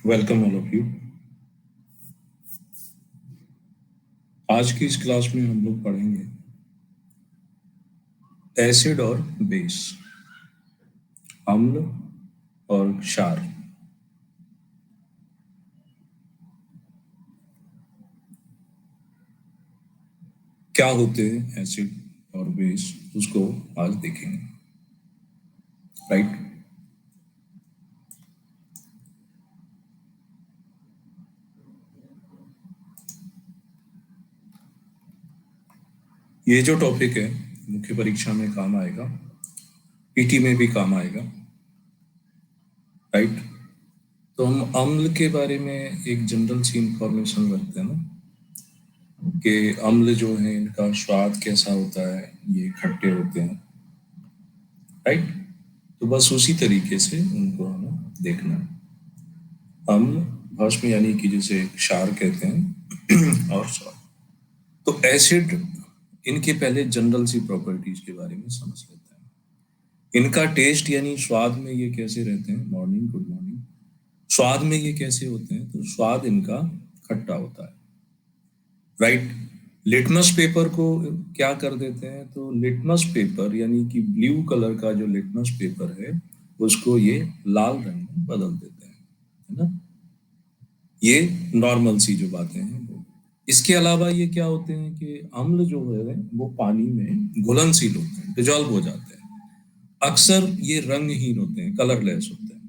Welcome all of you. आज की इस क्लास में हम लोग पढ़ेंगे एसिड और बेस, अम्ल और क्षार। क्या होते हैं एसिड और बेस, उसको आज देखेंगे। राइट। ये जो टॉपिक है मुख्य परीक्षा में काम आएगा, पीटी में भी काम आएगा। राइट। तो हम अम्ल के बारे में एक जनरल सी इंफॉर्मेशन रखते हैं ना, कि अम्ल जो है इनका स्वाद कैसा होता है, ये खट्टे होते हैं। राइट। तो बस उसी तरीके से उनको हमें देखना है। अम्ल भस्म यानी कि जिसे क्षार कहते हैं और स्वाद। तो एसिड, इनके पहले जनरल सी प्रॉपर्टीज के बारे में समझ लेते हैं। इनका टेस्ट यानी स्वाद में ये कैसे रहते हैं। Morning, good morning. स्वाद में ये कैसे होते हैं, तो स्वाद इनका खट्टा होता है। राइट। लिटमस पेपर को क्या कर देते हैं, तो लिटमस पेपर यानी कि ब्लू कलर का जो लिटमस पेपर है उसको ये लाल रंग में बदल देते हैं, है ना। ये नॉर्मल सी जो बातें हैं वो। इसके अलावा ये क्या होते हैं कि अम्ल जो है वो पानी में घुलनशील होते हैं, डिजॉल्व हो जाते हैं। अक्सर ये रंगहीन होते हैं, कलरलेस होते हैं।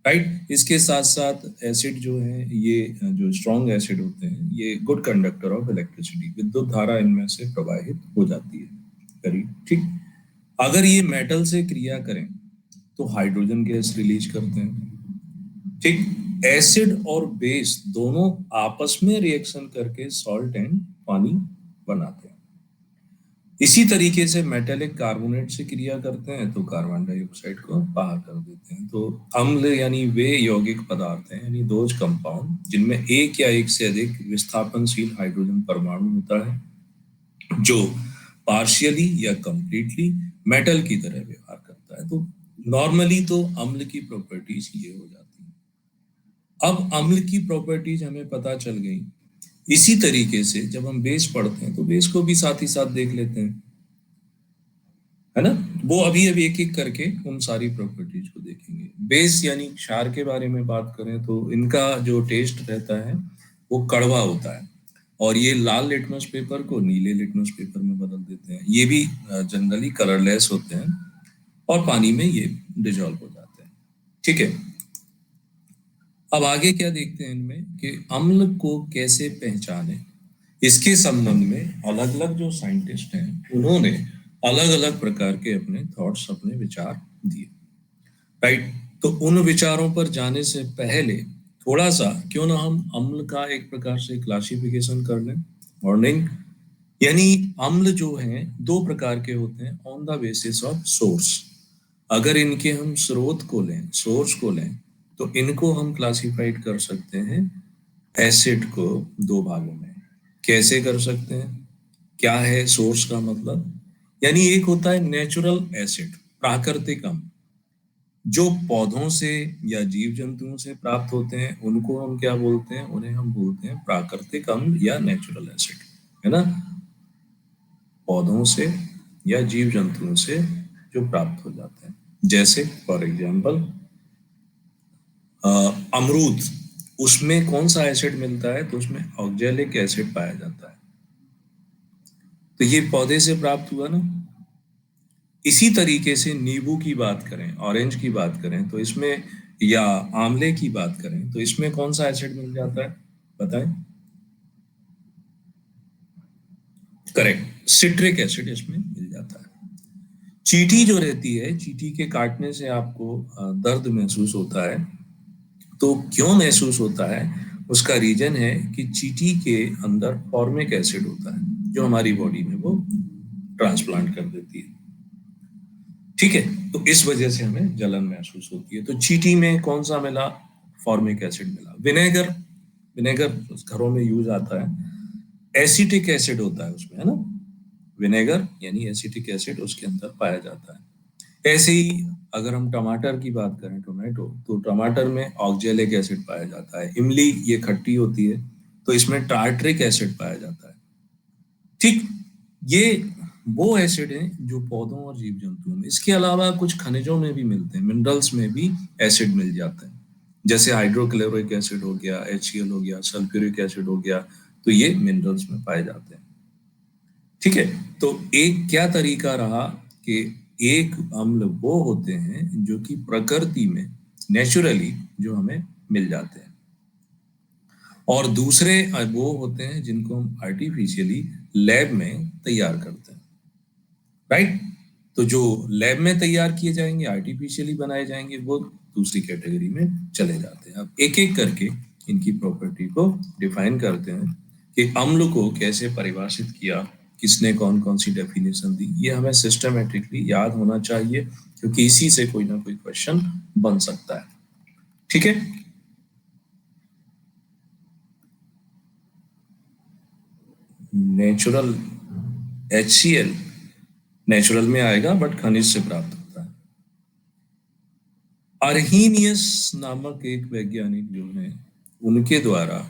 राइट। इसके साथ साथ एसिड जो है, ये जो स्ट्रॉन्ग एसिड होते हैं, ये गुड कंडक्टर ऑफ इलेक्ट्रिसिटी, विद्युत धारा इनमें से प्रवाहित हो जाती है करीब। ठीक। अगर ये मेटल से क्रिया करें तो हाइड्रोजन गैस रिलीज करते हैं। ठीक। एसिड और बेस दोनों आपस में रिएक्शन करके सॉल्ट एंड पानी बनाते हैं। इसी तरीके से मेटेलिक कार्बोनेट से क्रिया करते हैं तो कार्बन डाइऑक्साइड को बाहर कर देते हैं। तो अम्ल यानी वे यौगिक पदार्थ हैं, यानी दोज कंपाउंड जिनमें एक या एक से अधिक विस्थापनशील हाइड्रोजन परमाणु होता है, जो पार्शियली या कंप्लीटली मेटल की तरह व्यवहार करता है। तो नॉर्मली तो अम्ल की प्रॉपर्टीज ये हो जाती है। अब अम्ल की प्रॉपर्टीज हमें पता चल गई। इसी तरीके से जब हम बेस पढ़ते हैं तो बेस को भी साथ ही साथ देख लेते हैं, है ना। वो अभी अभी एक एक करके उन सारी प्रॉपर्टीज को देखेंगे। बेस यानी क्षार के बारे में बात करें तो इनका जो टेस्ट रहता है वो कड़वा होता है, और ये लाल लिटमस पेपर को नीले लिटमस पेपर में बदल देते हैं। ये भी जनरली कलरलेस होते हैं और पानी में ये डिजॉल्व हो जाते हैं। ठीक है। अब आगे क्या देखते हैं इनमें कि अम्ल को कैसे पहचाने। इसके संबंध में अलग अलग जो साइंटिस्ट हैं उन्होंने अलग अलग प्रकार के अपने थॉट्स, अपने विचार दिए। राइट। तो उन विचारों पर जाने से पहले थोड़ा सा क्यों ना हम अम्ल का एक प्रकार से क्लासिफिकेशन कर लें। मॉर्निंग यानी अम्ल जो हैं दो प्रकार के होते हैं on the basis of source. अगर इनके हम स्रोत को लें, सोर्स को लें, तो इनको हम क्लासिफाइड कर सकते हैं एसिड को दो भागों में। कैसे कर सकते हैं, क्या है सोर्स का मतलब, यानी एक होता है नेचुरल एसिड, प्राकृतिक अम्ल, जो पौधों से या जीव जंतुओं से प्राप्त होते हैं उनको हम क्या बोलते हैं, उन्हें हम बोलते हैं प्राकृतिक अम्ल या नेचुरल एसिड, है ना। पौधों से या जीव जंतुओं से जो प्राप्त हो जाते हैं, जैसे फॉर एग्जाम्पल अमरूद, उसमें कौन सा एसिड मिलता है, तो उसमें ऑक्जेलिक एसिड पाया जाता है। तो ये पौधे से प्राप्त हुआ ना। इसी तरीके से नींबू की बात करें, ऑरेंज की बात करें तो इसमें, या आंवले की बात करें तो इसमें कौन सा एसिड मिल जाता है, बताएं। करेक्ट, सिट्रिक एसिड इसमें मिल जाता है। चींटी जो रहती है, चींटी के काटने से आपको दर्द महसूस होता है। तो क्यों महसूस होता है, उसका रीजन है कि चींटी के अंदर फॉर्मिक एसिड होता है जो हमारी बॉडी में वो ट्रांसप्लांट कर देती है। ठीक है। तो इस वजह से हमें जलन महसूस होती है। तो चींटी में कौन सा मिला, फॉर्मिक एसिड मिला। विनेगर, विनेगर घरों में यूज आता है, एसिटिक एसिड होता है उसमें, है ना। विनेगर यानी एसिटिक एसिड उसके अंदर पाया जाता है। ऐसे ही अगर हम टमाटर की बात करें, टोमेटो, तो टमाटर में ऑक्जेलिक एसिड पाया जाता है। इमली ये खट्टी होती है, तो इसमें टार्ट्रिक एसिड पाया जाता है। ठीक, ये वो एसिड हैं जो पौधों और जीव जंतुओं में, इसके अलावा कुछ खनिजों में भी मिलते हैं, मिनरल्स में भी एसिड मिल जाते हैं। जैसे हाइड्रोक्लोरिक एसिड हो गया, HCl हो गया, सल्फ्यूरिक एसिड हो गया, तो ये मिनरल्स में पाए जाते हैं। ठीक है, तो एक क्या तरीका रहा कि एक अम्ल वो होते हैं जो कि प्रकृति में नेचुरली जो हमें मिल जाते हैं, और दूसरे वो होते हैं जिनको हम आर्टिफिशियली लैब में तैयार करते हैं। राइट, तो जो लैब में तैयार किए जाएंगे, आर्टिफिशियली बनाए जाएंगे, वो दूसरी कैटेगरी में चले जाते हैं। अब एक एक करके इनकी प्रॉपर्टी को डिफाइन करते हैं कि अम्ल को कैसे परिभाषित किया, किसने कौन कौन सी डेफिनेशन दी। ये हमें सिस्टमेटिकली याद होना चाहिए, क्योंकि इसी से कोई ना कोई क्वेश्चन बन सकता है। ठीक है, नेचुरल HCl नेचुरल में आएगा, बट खनिज से प्राप्त होता है। अर्हीनियस नामक एक वैज्ञानिक जो है, उनके द्वारा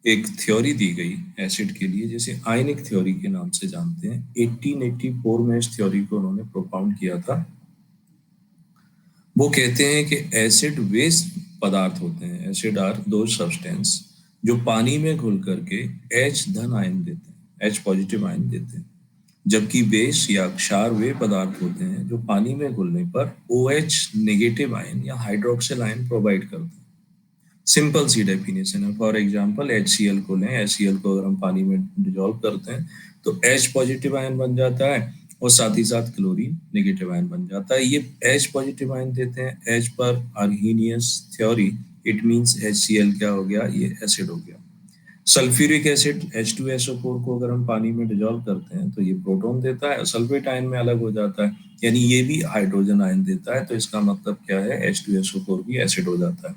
एक थ्योरी दी गई एसिड के लिए, जैसे आयनिक थ्योरी के नाम से जानते हैं। 1884 में इस थ्योरी को उन्होंने प्रोपाउंड किया था। वो कहते हैं कि एसिड वेस्ट पदार्थ होते हैं, एसिड आर दो सब्सटेंस जो पानी में घुल करके H धन आयन देते हैं, H पॉजिटिव आयन देते हैं, जबकि बेस या क्षार वे पदार्थ होते हैं जो पानी में घुलने पर OH नेगेटिव आयन या हाइड्रोक्सिल आयन प्रोवाइड करते हैं। सिंपल सी डेफिनेशन है। फॉर एग्जांपल HCl को लें, HCl को अगर हम पानी में डिजोल्व करते हैं तो H पॉजिटिव आयन बन जाता है, और साथ ही साथ क्लोरीन नेगेटिव आयन बन जाता है। ये H पॉजिटिव आयन देते हैं। H पर अर्हीनियस थ्योरी, इट मींस HCl क्या हो गया, ये एसिड हो गया। सल्फ्यूरिक एसिड H2SO4 को अगर हम पानी में डिजोल्व करते हैं तो ये प्रोटॉन देता है, सल्फेट आयन में अलग हो जाता है, यानी ये भी हाइड्रोजन आयन देता है। तो इसका मतलब क्या है, H2SO4 भी एसिड हो जाता है।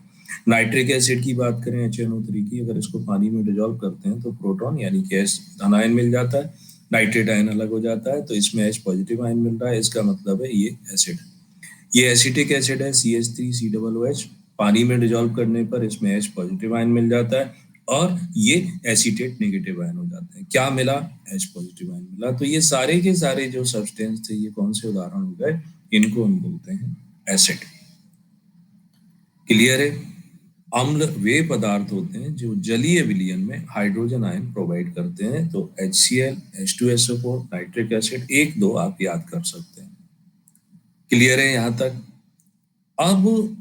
नाइट्रिक एसिड की बात करें, HNO3 की, अगर इसको पानी में डिजोल्व करते हैं तो प्रोटॉन यानी कि H धन आयन मिल जाता है, नाइट्रेट आयन अलग हो जाता है, तो इसमें H पॉजिटिव आयन मिल रहा है। इसका मतलब है ये एसिड है। ये एसिटिक एसिड है, CH3COOH। पानी में डिजोल्व करने पर इसमें H पॉजिटिव आयन मिल जाता है, और ये एसीटेट नेगेटिव आयन हो जाते हैं। क्या मिला, H पॉजिटिव आयन मिला। तो ये सारे के सारे जो सब्सटेंस थे, ये कौन से उदाहरण हो गए, इनको हम बोलते हैं एसिड। क्लियर है। अम्ल वे पदार्थ होते हैं जो जलीय विलयन में हाइड्रोजन आयन प्रोवाइड करते हैं। तो HCl, H2SO4, नाइट्रिक एसिड, एक दो आप याद कर सकते हैं। क्लियर है यहां तक। अब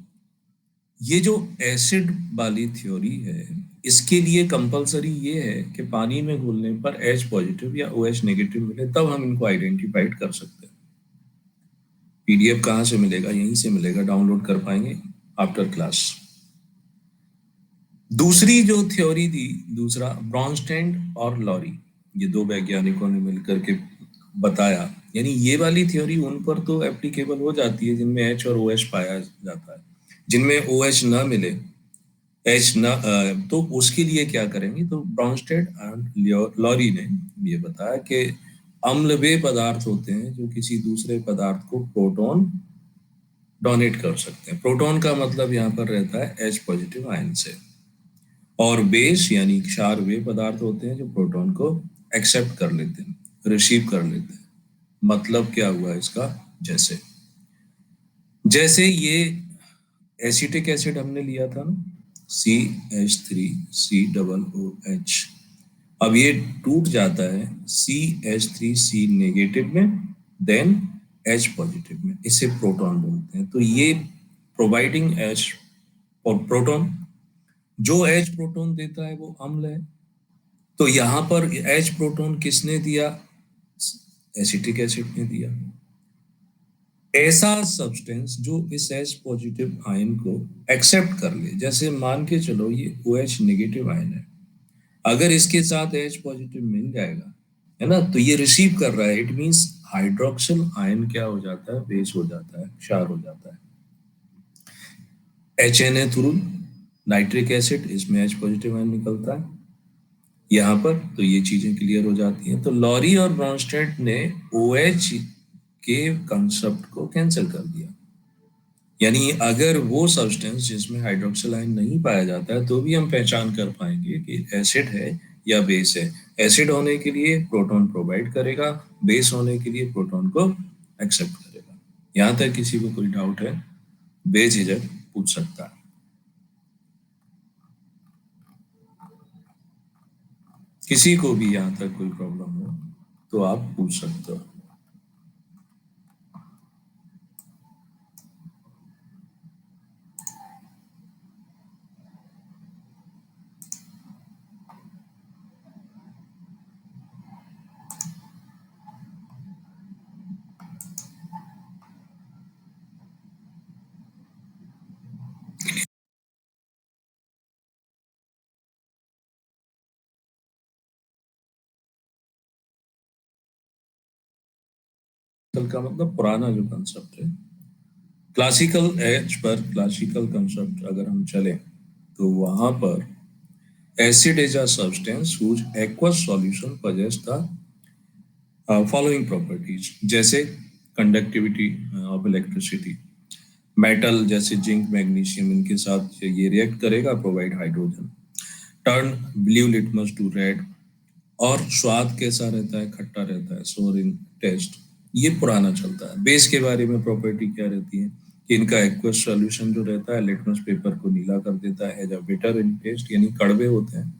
ये जो एसिड वाली थ्योरी है, इसके लिए कंपलसरी ये है कि पानी में घुलने पर H पॉजिटिव या OH नेगेटिव मिले, तब हम इनको आइडेंटिफाइड कर सकते हैं। PDF कहाँ से मिलेगा, यहीं से मिलेगा, डाउनलोड कर पाएंगे आफ्टर क्लास। दूसरी जो थ्योरी थी, दूसरा ब्रॉन्स्टेड और लॉरी, ये दो वैज्ञानिकों ने मिलकर के बताया। यानी ये वाली थ्योरी उन पर तो एप्लीकेबल हो जाती है जिनमें H और OH पाया जाता है। जिनमें OH ना मिले, H ना, तो उसके लिए क्या करेंगे, तो ब्रॉन्स्टेड एंड लॉरी ने ये बताया कि अम्ल वे पदार्थ होते हैं जो किसी दूसरे पदार्थ को प्रोटॉन डोनेट कर सकते हैं। प्रोटॉन का मतलब यहाँ पर रहता है H पॉजिटिव आयन से, और बेस यानी क्षार वे पदार्थ होते हैं जो प्रोटॉन को एक्सेप्ट कर लेते हैं, रिसीव कर लेते हैं। मतलब क्या हुआ इसका, जैसे जैसे ये एसिटिक एसिड हमने लिया था ना, CH3COOH, अब ये टूट जाता है CH3C नेगेटिव में, देन H पॉजिटिव में, इसे प्रोटॉन बोलते हैं। तो ये प्रोवाइडिंग H और प्रोटॉन, जो H प्रोटॉन देता है वो अम्ल है। तो यहां पर H प्रोटॉन किसने दिया, एसिटिक एसिड ने दिया। ऐसा सब्सटेंस जो इस H पॉजिटिव आयन को एक्सेप्ट कर ले, जैसे मान के चलो ये OH नेगेटिव आयन है, अगर इसके साथ H पॉजिटिव मिल जाएगा, है ना, तो ये रिसीव कर रहा है, इट मींस हाइड्रोक्सिल आयन क्या हो जाता है, बेस हो जाता है, क्षार हो जाता है। HNA थ्रू नाइट्रिक एसिड, इसमें H पॉजिटिव आयन निकलता है यहाँ पर, तो ये चीजें क्लियर हो जाती हैं। तो लॉरी और ब्रॉन्स्टेड ने OH के कंसेप्ट को कैंसिल कर दिया। यानी अगर वो सब्सटेंस जिसमें हाइड्रोक्सिल आयन नहीं पाया जाता है तो भी हम पहचान कर पाएंगे कि एसिड है या बेस है। एसिड होने के लिए प्रोटॉन प्रोवाइड करेगा, बेस होने के लिए प्रोटॉन को एक्सेप्ट करेगा। यहाँ तक किसी को कोई डाउट है, बेझिझक पूछ सकता है। किसी को भी यहाँ तक कोई प्रॉब्लम हो तो आप पूछ सकते हो। का मतलब पुराना जो कंसेप्ट है, क्लासिकल एज पर क्लासिकल कंसेप्ट अगर हम चले तो वहां पर acid is a substance whose aqueous solution possess the following properties, जैसे कंडक्टिविटी ऑफ इलेक्ट्रिसिटी। मेटल जैसे जिंक मैग्नीशियम इनके साथ ये रिएक्ट करेगा, provide hydrogen. Turn blue litmus to red. और स्वाद कैसा रहता है, खट्टा रहता है, सोर इन टेस्ट। ये पुराना चलता है। बेस के बारे में प्रॉपर्टी क्या रहती है कि इनका एक्वस सॉल्यूशन जो रहता है लिटमस पेपर को नीला कर देता है, as a bitter in taste, यानी कड़वे होते हैं।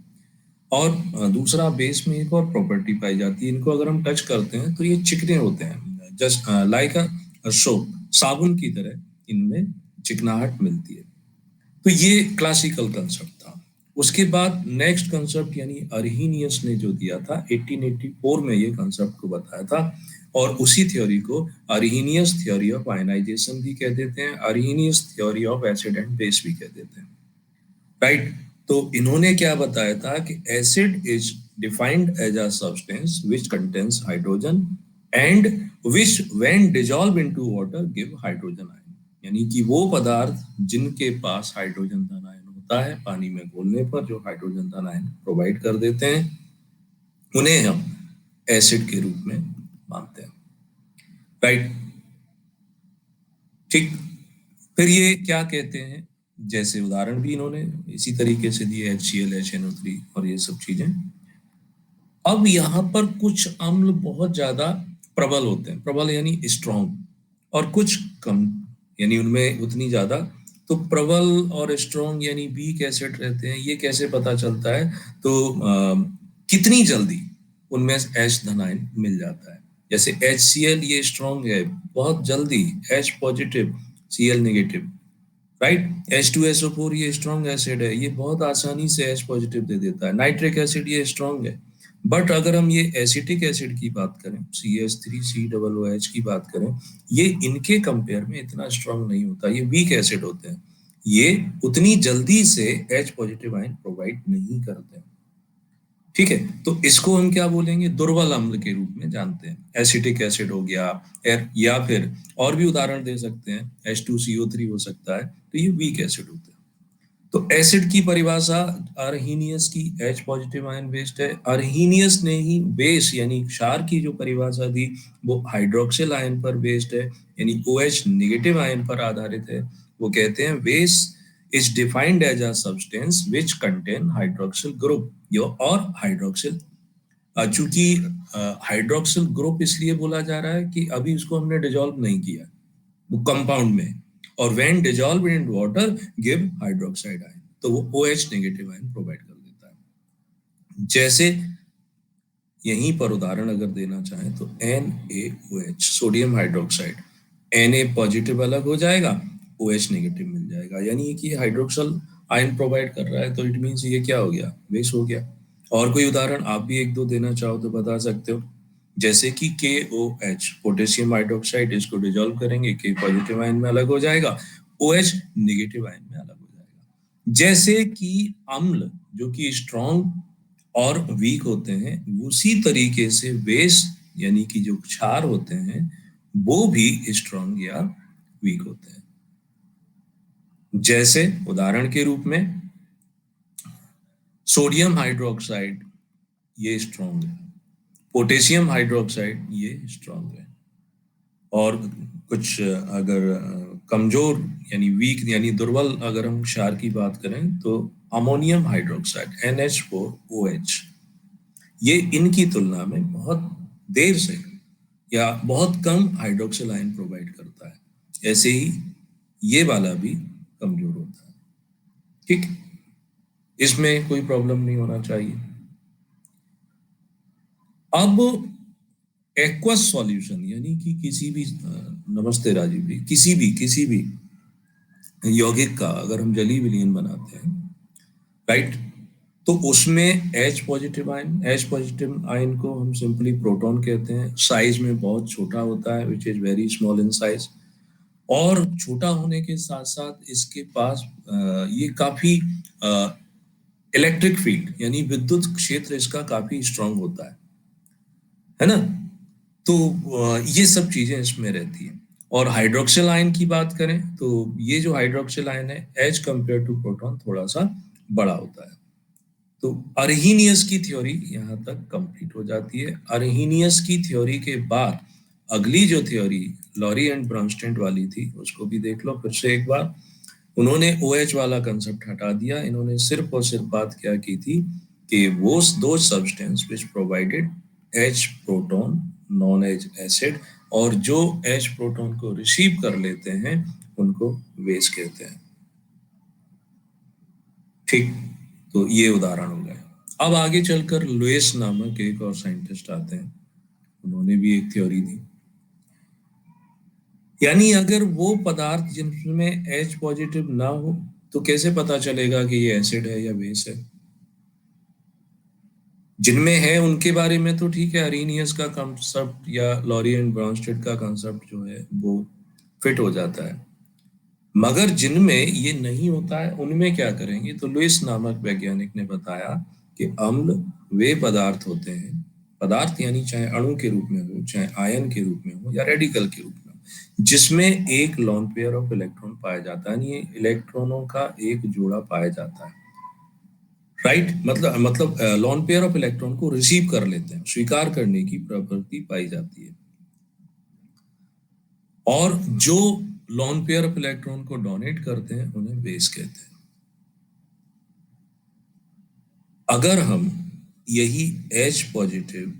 और दूसरा बेस में एक और प्रॉपर्टी पाई जाती है, इनको अगर हम टच करते हैं तो ये चिकने होते हैं, जस्ट लाइक अ सोप, साबुन की तरह इनमें चिकनाहट मिलती है। तो ये क्लासिकल कंसेप्ट था। उसके बाद नेक्स्ट कंसेप्ट यानी अर्हीनियस ने जो दिया था 1884 में, ये कंसेप्ट को बताया था। और उसी थ्योरी को अर्हीनियस थ्योरी ऑफ आयनाइजेशन भी कह देते हैं, Arrhenius theory of acid and base भी कह देते हैं, राइट। तो इन्होंने क्या बताया था कि acid is defined as a substance which contains hydrogen and which when dissolve into water give hydrogen ion. यानी कि वो पदार्थ जिनके पास हाइड्रोजन धन आयन होता है, पानी में घोलने पर जो हाइड्रोजन धन आयन प्रोवाइड कर देते हैं, उन्हें हम एसिड के रूप में मानते हैं, राइट। ठीक। फिर ये क्या कहते हैं, जैसे उदाहरण भी इन्होंने इसी तरीके से दिए, HCl, HNO3 और ये सब चीजें। अब यहाँ पर कुछ अम्ल बहुत ज्यादा प्रबल होते हैं, प्रबल यानी स्ट्रॉन्ग, और कुछ कम, यानी उनमें उतनी ज्यादा। तो प्रबल और स्ट्रॉन्ग यानी वीक एसिड रहते हैं, ये कैसे पता चलता है, तो कितनी जल्दी उनमें H धनायन मिल जाता है। जैसे HCl ये स्ट्रॉन्ग है, बहुत जल्दी H positive Cl negative, right. H2SO4 ये स्ट्रॉन्ग एसिड है, ये बहुत आसानी से H पॉजिटिव दे देता है। नाइट्रिक एसिड ये स्ट्रॉन्ग है। बट अगर हम ये एसिटिक एसिड की बात करें, CH3COOH की बात करें, ये इनके कंपेयर में इतना स्ट्रॉन्ग नहीं होता, ये वीक एसिड होते हैं, ये उतनी जल्दी से H पॉजिटिव आयन प्रोवाइड नहीं करते। ठीक है, तो इसको हम क्या बोलेंगे, दुर्बल अम्ल के रूप में जानते हैं। एसिटिक एसिड हो गया, या फिर और भी उदाहरण दे सकते हैं, H2CO3 हो सकता है, तो ये वीक एसिड होते हैं। तो एसिड की परिभाषा अर्हीनियस की, H पॉजिटिव आयन बेस्ड है। अर्हीनियस ने ही बेस यानी क्षार की जो परिभाषा दी वो हाइड्रोक्सिल आयन पर बेस्ड है, यानी OH नेगेटिव आयन पर आधारित है। वो कहते हैं base is defined as a substance which contain hydroxyl group, यो और हाइड्रोक्सिल। चूंकि हाइड्रोक्सिल ग्रुप इसलिए बोला जा रहा है कि अभी उसको हमने डिजोल्व नहीं किया, वो कंपाउंड में, और when dissolve in water give hydroxide ion, तो वो OH नेगेटिव आयन प्रोवाइड कर देता है। जैसे यहीं पर उदाहरण अगर देना चाहें तो NaOH, sodium hydroxide, Na positive अलग हो जाएगा, OH नेगेटिव मिल जाएगा, यानी कि हाइड्रोक्सल आयन प्रोवाइड कर रहा है, तो इट मीन्स ये क्या हो गया, बेस हो गया। और कोई उदाहरण आप भी एक दो देना चाहो तो बता सकते हो, जैसे कि KOH, पोटेशियम हाइड्रोक्साइड, इसको डिजोल्व करेंगे, K पॉजिटिव आयन में अलग हो जाएगा, OH नेगेटिव आयन में अलग हो जाएगा। जैसे कि अम्ल जो कि स्ट्रॉन्ग और वीक होते हैं, उसी तरीके से बेस यानी कि जो क्षार होते हैं वो भी स्ट्रॉन्ग या वीक होते हैं। जैसे उदाहरण के रूप में सोडियम हाइड्रोक्साइड ये स्ट्रॉन्ग है, पोटेशियम हाइड्रोक्साइड ये स्ट्रॉन्ग है, और कुछ अगर कमजोर यानी वीक यानी दुर्बल अगर हम क्षार की बात करें तो अमोनियम हाइड्रोक्साइड NH4OH, ये इनकी तुलना में बहुत देर से या बहुत कम हाइड्रोक्सिल आयन प्रोवाइड करता है। ऐसे ही ये वाला भी कमजोर होता है। ठीक, इसमें कोई प्रॉब्लम नहीं होना चाहिए। अब एक्वस सॉल्यूशन यानी कि किसी भी नमस्ते राजीव जी, किसी भी यौगिक का अगर हम जलीय विलयन बनाते हैं, राइट, तो उसमें एच पॉजिटिव आयन को हम सिंपली प्रोटॉन कहते हैं। साइज में बहुत छोटा होता है, which is very small in size, और छोटा होने के साथ साथ इसके पास ये काफी इलेक्ट्रिक फील्ड यानी विद्युत क्षेत्र इसका काफी स्ट्रांग होता है ना। तो ये सब चीजें इसमें रहती हैं। और हाइड्रोक्सिल आयन की बात करें तो ये जो हाइड्रोक्सिल आयन है एज कंपेयर टू प्रोटॉन थोड़ा सा बड़ा होता है। तो अर्हीनियस की थ्योरी यहाँ तक कंप्लीट हो जाती है। अर्हीनियस की थ्योरी के बाद अगली जो थ्योरी लॉरी एंड ब्रॉन्स्टेड वाली थी उसको भी देख लो फिर से एक बार। उन्होंने OH वाला कंसेप्ट हटा दिया। इन्होंने सिर्फ और सिर्फ बात क्या की थी कि वो दो substance which provided H proton known as acid, और जो H प्रोटॉन को रिसीव कर लेते हैं उनको बेस कहते हैं। ठीक, तो ये उदाहरण हो गए। अब आगे चलकर लुईस नामक एक और साइंटिस्ट आते हैं, उन्होंने भी एक थ्योरी दी। यानी अगर वो पदार्थ जिनमें H पॉजिटिव ना हो तो कैसे पता चलेगा कि ये एसिड है या बेस है। जिनमें है उनके बारे में तो ठीक है, अरीनियस का कंसेप्ट या लॉरी एंड ब्रॉन्स्टेड का कंसेप्ट जो है वो फिट हो जाता है। मगर जिनमें ये नहीं होता है उनमें क्या करेंगे, तो लुईस नामक वैज्ञानिक ने बताया कि अम्ल वे पदार्थ होते हैं, पदार्थ यानी चाहे अणु के रूप में हो, चाहे आयन के रूप में हो या रेडिकल के रूप में हो, जिसमें एक लॉन पेयर ऑफ इलेक्ट्रॉन पाया जाता है, यानी इलेक्ट्रॉनों का एक जोड़ा पाया जाता है, राइट। मतलब लॉन पेयर ऑफ इलेक्ट्रॉन को रिसीव कर लेते हैं, स्वीकार करने की प्रवृत्ति पाई जाती है। और जो लॉन पेयर ऑफ इलेक्ट्रॉन को डोनेट करते हैं उन्हें बेस कहते हैं। अगर हम यही H पॉजिटिव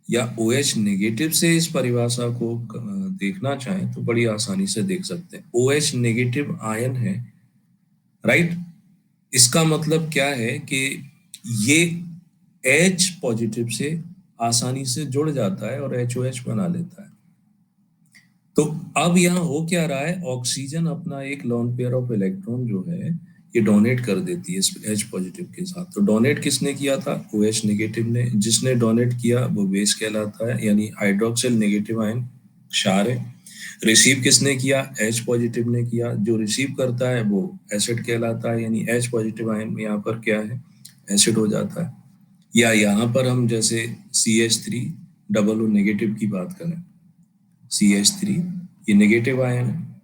या OH नेगेटिव से इस परिभाषा को देखना चाहें तो बड़ी आसानी से देख सकते हैं। OH नेगेटिव आयन है, राइट। इसका मतलब क्या है कि ये H पॉजिटिव से आसानी से जुड़ जाता है और HOH बना लेता है। तो अब यहाँ हो क्या रहा है, ऑक्सीजन अपना एक लॉन पेयर ऑफ इलेक्ट्रॉन जो है ये डोनेट कर देती है H पॉजिटिव के साथ। तो डोनेट किसने किया था, OH नेगेटिव ने। जिसने डोनेट किया वो बेस कहलाता है, यानी हाइड्रोक्सिल नेगेटिव आयन क्षार है। रिसीव किसने किया, H पॉजिटिव ने किया। जो रिसीव करता है वो एसिड कहलाता है, यानी H पॉजिटिव आयन यहाँ पर क्या है, एसिड हो जाता है। या यहाँ पर हम जैसे CH3 डबल O नेगेटिव की बात करें, CH3 ये नेगेटिव आयन है,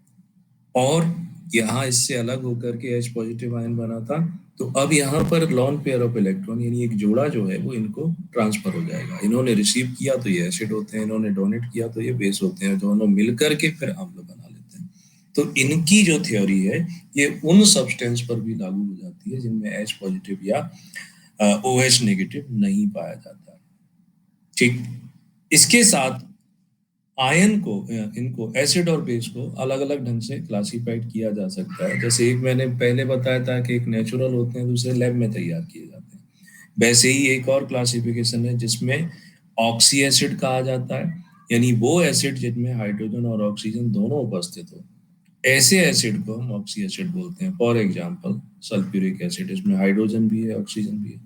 और यहाँ इससे अलग होकर के H पॉजिटिव आयन बना था। तो अब यहाँ पर लॉन पेयर ऑफ इलेक्ट्रॉन यानी एक जोड़ा जो है वो इनको ट्रांसफर हो जाएगा। इन्होंने रिसीव किया तो ये एसिड होते हैं, इन्होंने डोनेट किया तो ये बेस होते हैं, दोनों मिलकर के फिर अम्ल बना लेते हैं। तो इनकी जो थ्योरी है ये उन सब्सटेंस पर भी लागू हो जाती है जिनमें H पॉजिटिव या OH नेगेटिव नहीं पाया जाता। ठीक, इसके साथ आयन को इनको एसिड और बेस को अलग अलग ढंग से क्लासिफाइड किया जा सकता है। जैसे एक मैंने पहले बताया था कि एक नेचुरल होते हैं, दूसरे लैब में तैयार किए जाते हैं। वैसे ही एक और क्लासिफिकेशन है जिसमें ऑक्सी एसिड कहा जाता है, यानी वो एसिड जिनमें हाइड्रोजन और ऑक्सीजन दोनों उपस्थित हो। ऐसे एसिड को हम ऑक्सी एसिड बोलते हैं। फॉर एग्जाम्पल सल्फ्यूरिक एसिड, इसमें हाइड्रोजन भी है ऑक्सीजन भी है।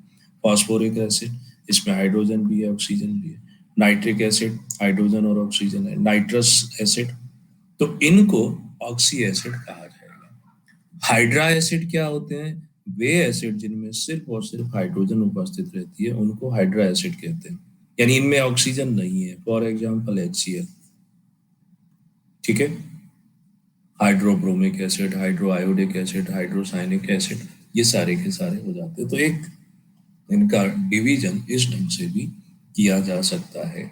फॉस्फोरिक एसिड, इसमें हाइड्रोजन भी है ऑक्सीजन भी है। नाइट्रिक एसिड, हाइड्रोजन और ऑक्सीजन है। नाइट्रस एसिड, तो इनको ऑक्सी एसिड कहा जाएगा। हाइड्रा एसिड क्या होते हैं, वे एसिड जिनमें सिर्फ और सिर्फ हाइड्रोजन उपस्थित रहती है उनको हाइड्रा एसिड कहते हैं, यानी इनमें ऑक्सीजन नहीं है। फॉर एग्जाम्पल HCl, ठीक है। Hydrobromic acid, hydro iodic acid, hydrocyanic acid, ये सारे के सारे हो जाते हैं। तो एक इनका डिवीजन इस ढंग से भी किया जा सकता है।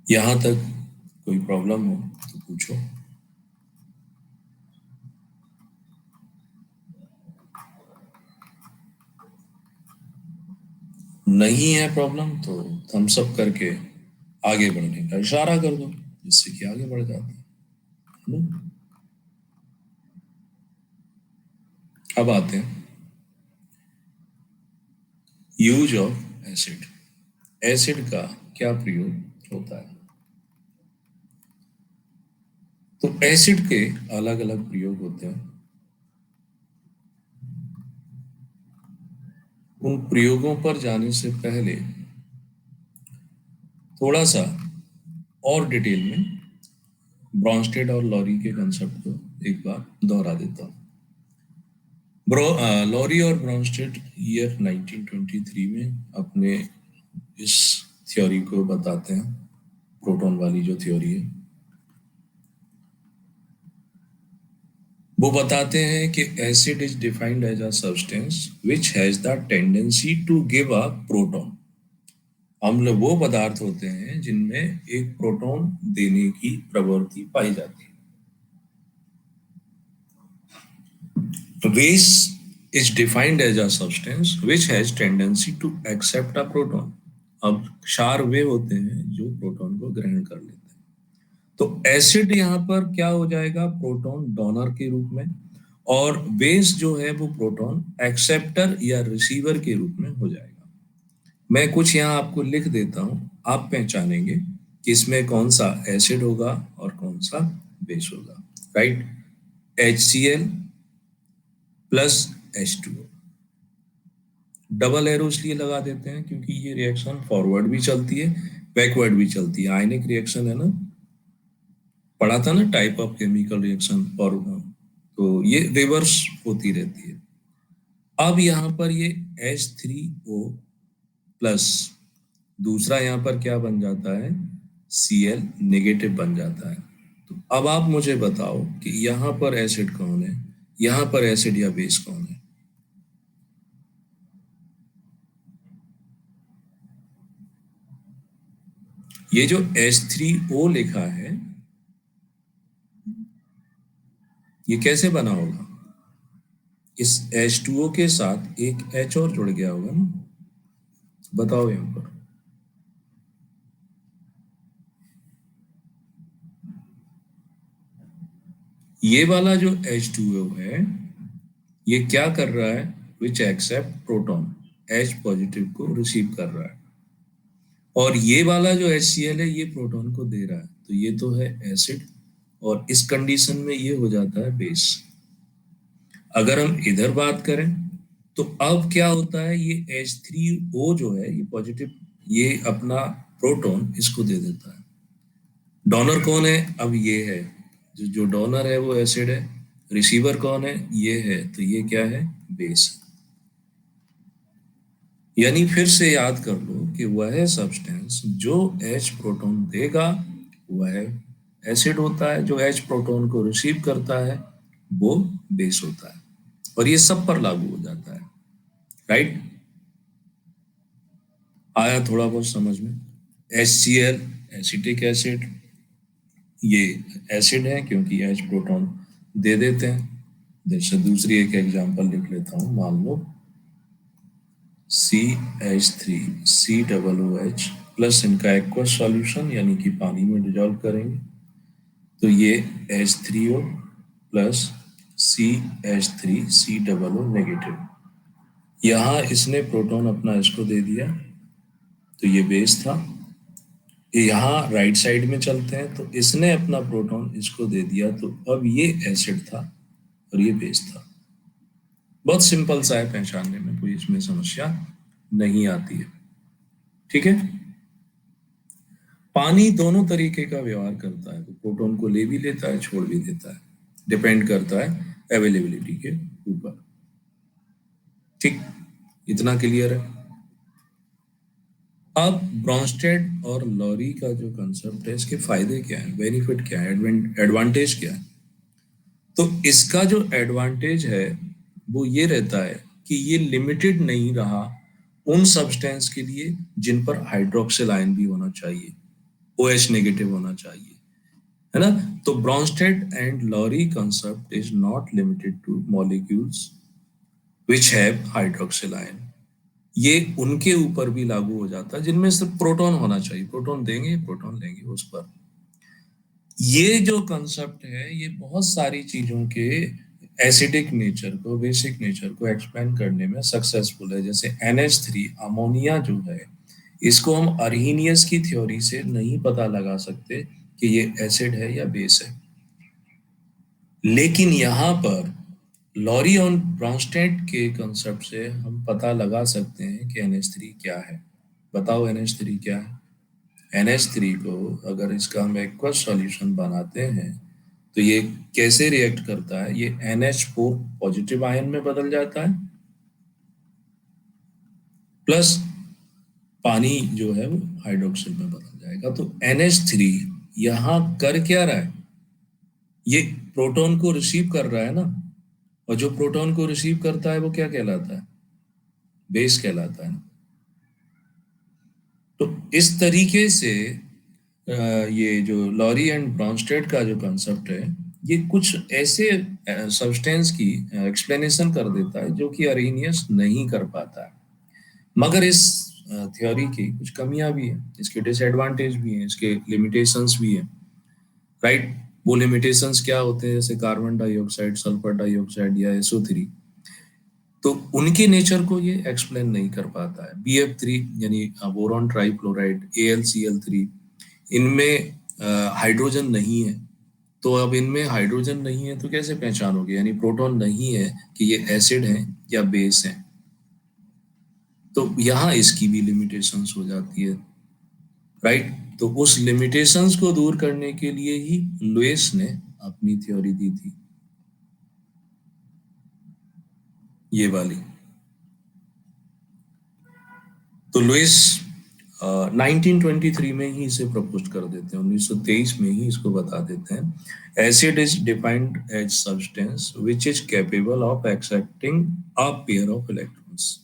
यहाँ तक कोई प्रॉब्लम हो तो पूछो। नहीं है प्रॉब्लम तो थम्स अप करके आगे बढ़ने का इशारा कर दो, जिससे कि आगे बढ़ जाते हैं ना। अब आते हैं यूज ऑफ एसिड। एसिड का क्या प्रयोग होता है? तो एसिड के अलग अलग प्रयोग होते हैं। उन प्रयोगों पर जाने से पहले थोड़ा सा और डिटेल में ब्रॉन्स्टेड और लॉरी के कंसेप्ट को एक बार दोहरा देता हूँ। लॉरी और ब्रॉन्स्टेड ईयर 1923 में अपने इस थ्योरी को बताते हैं, प्रोटॉन वाली जो थ्योरी है। वो बताते हैं कि acid is defined as a substance which has the tendency to give a proton. अम्ल वो पदार्थ होते हैं जिनमें एक प्रोटॉन देने की प्रवृत्ति पाई जाती है। Base is defined as a substance which has tendency to accept a proton. अब क्षार वे होते हैं जो प्रोटॉन को ग्रहण कर लेते हैं। तो एसिड यहाँ पर क्या हो जाएगा? प्रोटॉन डोनर के रूप में, और बेस जो है वो प्रोटॉन एक्सेप्टर या रिसीवर के रूप में हो जाएगा। मैं कुछ यहाँ आपको लिख देता हूँ, आप पहचानेंगे कि इसमें कौन सा एसिड होगा और कौन सा बेस होगा। Right, HCl plus H2O। Double arrow इसलिए लगा देते हैं क्योंकि ये रिएक्शन फॉरवर्ड भी चलती है, बैकवर्ड भी चलती है। आयनिक रिएक्शन है ना, पढ़ा था ना, टाइप ऑफ केमिकल रिएक्शन, और तो ये रिवर्स होती रहती है। अब यहाँ पर ये H3O प्लस दूसरा यहाँ पर क्या बन जाता है? Cl नेगेटिव बन जाता है। तो अब आप मुझे बताओ कि यहाँ पर एसिड कौन है, यहाँ पर एसिड या बेस कौन है? ये जो H3O लिखा है ये कैसे बना होगा? इस H2O के साथ एक H और जुड़ गया होगा ना, बताओ यहाँ पर। ये वाला जो H2O है ये क्या कर रहा है? Which accept proton, H positive को रिसीव कर रहा है, और ये वाला जो HCl है ये प्रोटॉन को दे रहा है। तो ये तो है एसिड, और इस कंडीशन में ये हो जाता है बेस। अगर हम इधर बात करें तो अब क्या होता है? ये H3O जो है ये पॉजिटिव, ये अपना प्रोटॉन इसको दे देता है। डोनर कौन है? अब ये है, जो डोनर है वो एसिड है, रिसीवर कौन है? ये है, तो ये क्या है? बेस। यानी फिर से याद कर लो कि वह सब्सटेंस जो H प्रोटॉन देगा वह एसिड होता है, जो H प्रोटॉन को रिसीव करता है वो बेस होता है, और ये सब पर लागू हो जाता है। राइट, आया थोड़ा बहुत समझ में? HCl एसिटिक एसिड, ये एसिड है क्योंकि H प्रोटॉन दे देते हैं। जैसे दूसरी एक एग्जांपल लिख लेता हूँ, मान लो CH3COOH प्लस इनका एक्वस सॉल्यूशन यानी कि पानी में डिजॉल्व करेंगे तो ये H3O प्लस CH3COO नेगेटिव। यहाँ इसने प्रोटॉन अपना इसको दे दिया तो ये बेस था। यहाँ राइट साइड में चलते हैं तो इसने अपना प्रोटॉन इसको दे दिया तो अब ये एसिड था और ये बेस था। बहुत सिंपल सा है, पहचानने में कोई इसमें समस्या नहीं आती है। ठीक है, पानी दोनों तरीके का व्यवहार करता है, तो प्रोटॉन को ले भी लेता है, छोड़ भी देता है, डिपेंड करता है अवेलेबिलिटी के ऊपर। ठीक, इतना क्लियर है? अब ब्रॉन्स्टेड और लॉरी का जो कंसेप्ट है, इसके फायदे क्या है, बेनिफिट क्या है, एडवांटेज क्या है? तो इसका जो एडवांटेज है वो ये रहता है कि ये लिमिटेड नहीं रहा उन सब्सटेंस के लिए जिन पर हाइड्रोक्सिल आयन भी होना चाहिए, OH नेगेटिव होना चाहिए, है ना। तो Bronsted and Lowry concept is not limited to molecules which have hydroxyl ion. ये उनके ऊपर भी लागू हो जाता है जिनमें सिर्फ प्रोटॉन होना चाहिए, प्रोटॉन देंगे प्रोटॉन लेंगे उस पर। ये जो कंसेप्ट है ये बहुत सारी चीजों के एसिडिक नेचर को, बेसिक नेचर को एक्सप्लेन करने में सक्सेसफुल है। जैसे NH3 अमोनिया जो है, इसको हम अर्हीनियस की थ्योरी से नहीं पता लगा सकते कि ये एसिड है या बेस है, लेकिन यहाँ पर लॉरी और ब्रॉन्स्टेड के कंसेप्ट से हम पता लगा सकते हैं कि NH3 क्या है। बताओ NH3 क्या है। NH3 को अगर इसका हम एक्वस सॉल्यूशन बनाते हैं तो ये कैसे रिएक्ट करता है, ये NH4 पॉजिटिव आयन में बदल जाता है, प्लस पानी जो है वो हाइड्रोक्सिल में बदल जाएगा। तो NH3 यहाँ कर क्या रहा है, ये प्रोटॉन को रिसीव कर रहा है ना, और जो प्रोटॉन को रिसीव करता है वो क्या कहलाता है, बेस कहलाता है। तो इस तरीके से ये जो लॉरी एंड ब्रॉन्स्टेड का जो कंसेप्ट है, ये कुछ ऐसे सब्सटेंस की एक्सप्लेनेशन कर देता है जो कि अरेनियस नहीं कर पाता है। मगर इस थ्योरी की कुछ कमियां भी हैं, इसके डिसएडवांटेज भी हैं, इसके लिमिटेशंस भी हैं, राइट। वो लिमिटेशंस क्या होते हैं, जैसे कार्बन डाइऑक्साइड, सल्फर डाइऑक्साइड या SO3, तो उनके नेचर को ये एक्सप्लेन नहीं कर पाता है। BF3 यानी बोरॉन ट्राइफ्लोराइड, AlCl3, इनमें हाइड्रोजन नहीं है। तो अब इनमें हाइड्रोजन नहीं है तो कैसे पहचानोगे, यानी प्रोटॉन नहीं है कि ये एसिड है या बेस है। तो यहाँ इसकी भी लिमिटेशंस हो जाती है, राइट। तो उस लिमिटेशंस को दूर करने के लिए ही लुईस ने अपनी थ्योरी दी थी, ये वाली। तो लुईस 1923 में ही इसे प्रपोज कर देते हैं, 1923 में ही इसको बता देते हैं। Acid is defined as substance which is capable of accepting a pair of electrons.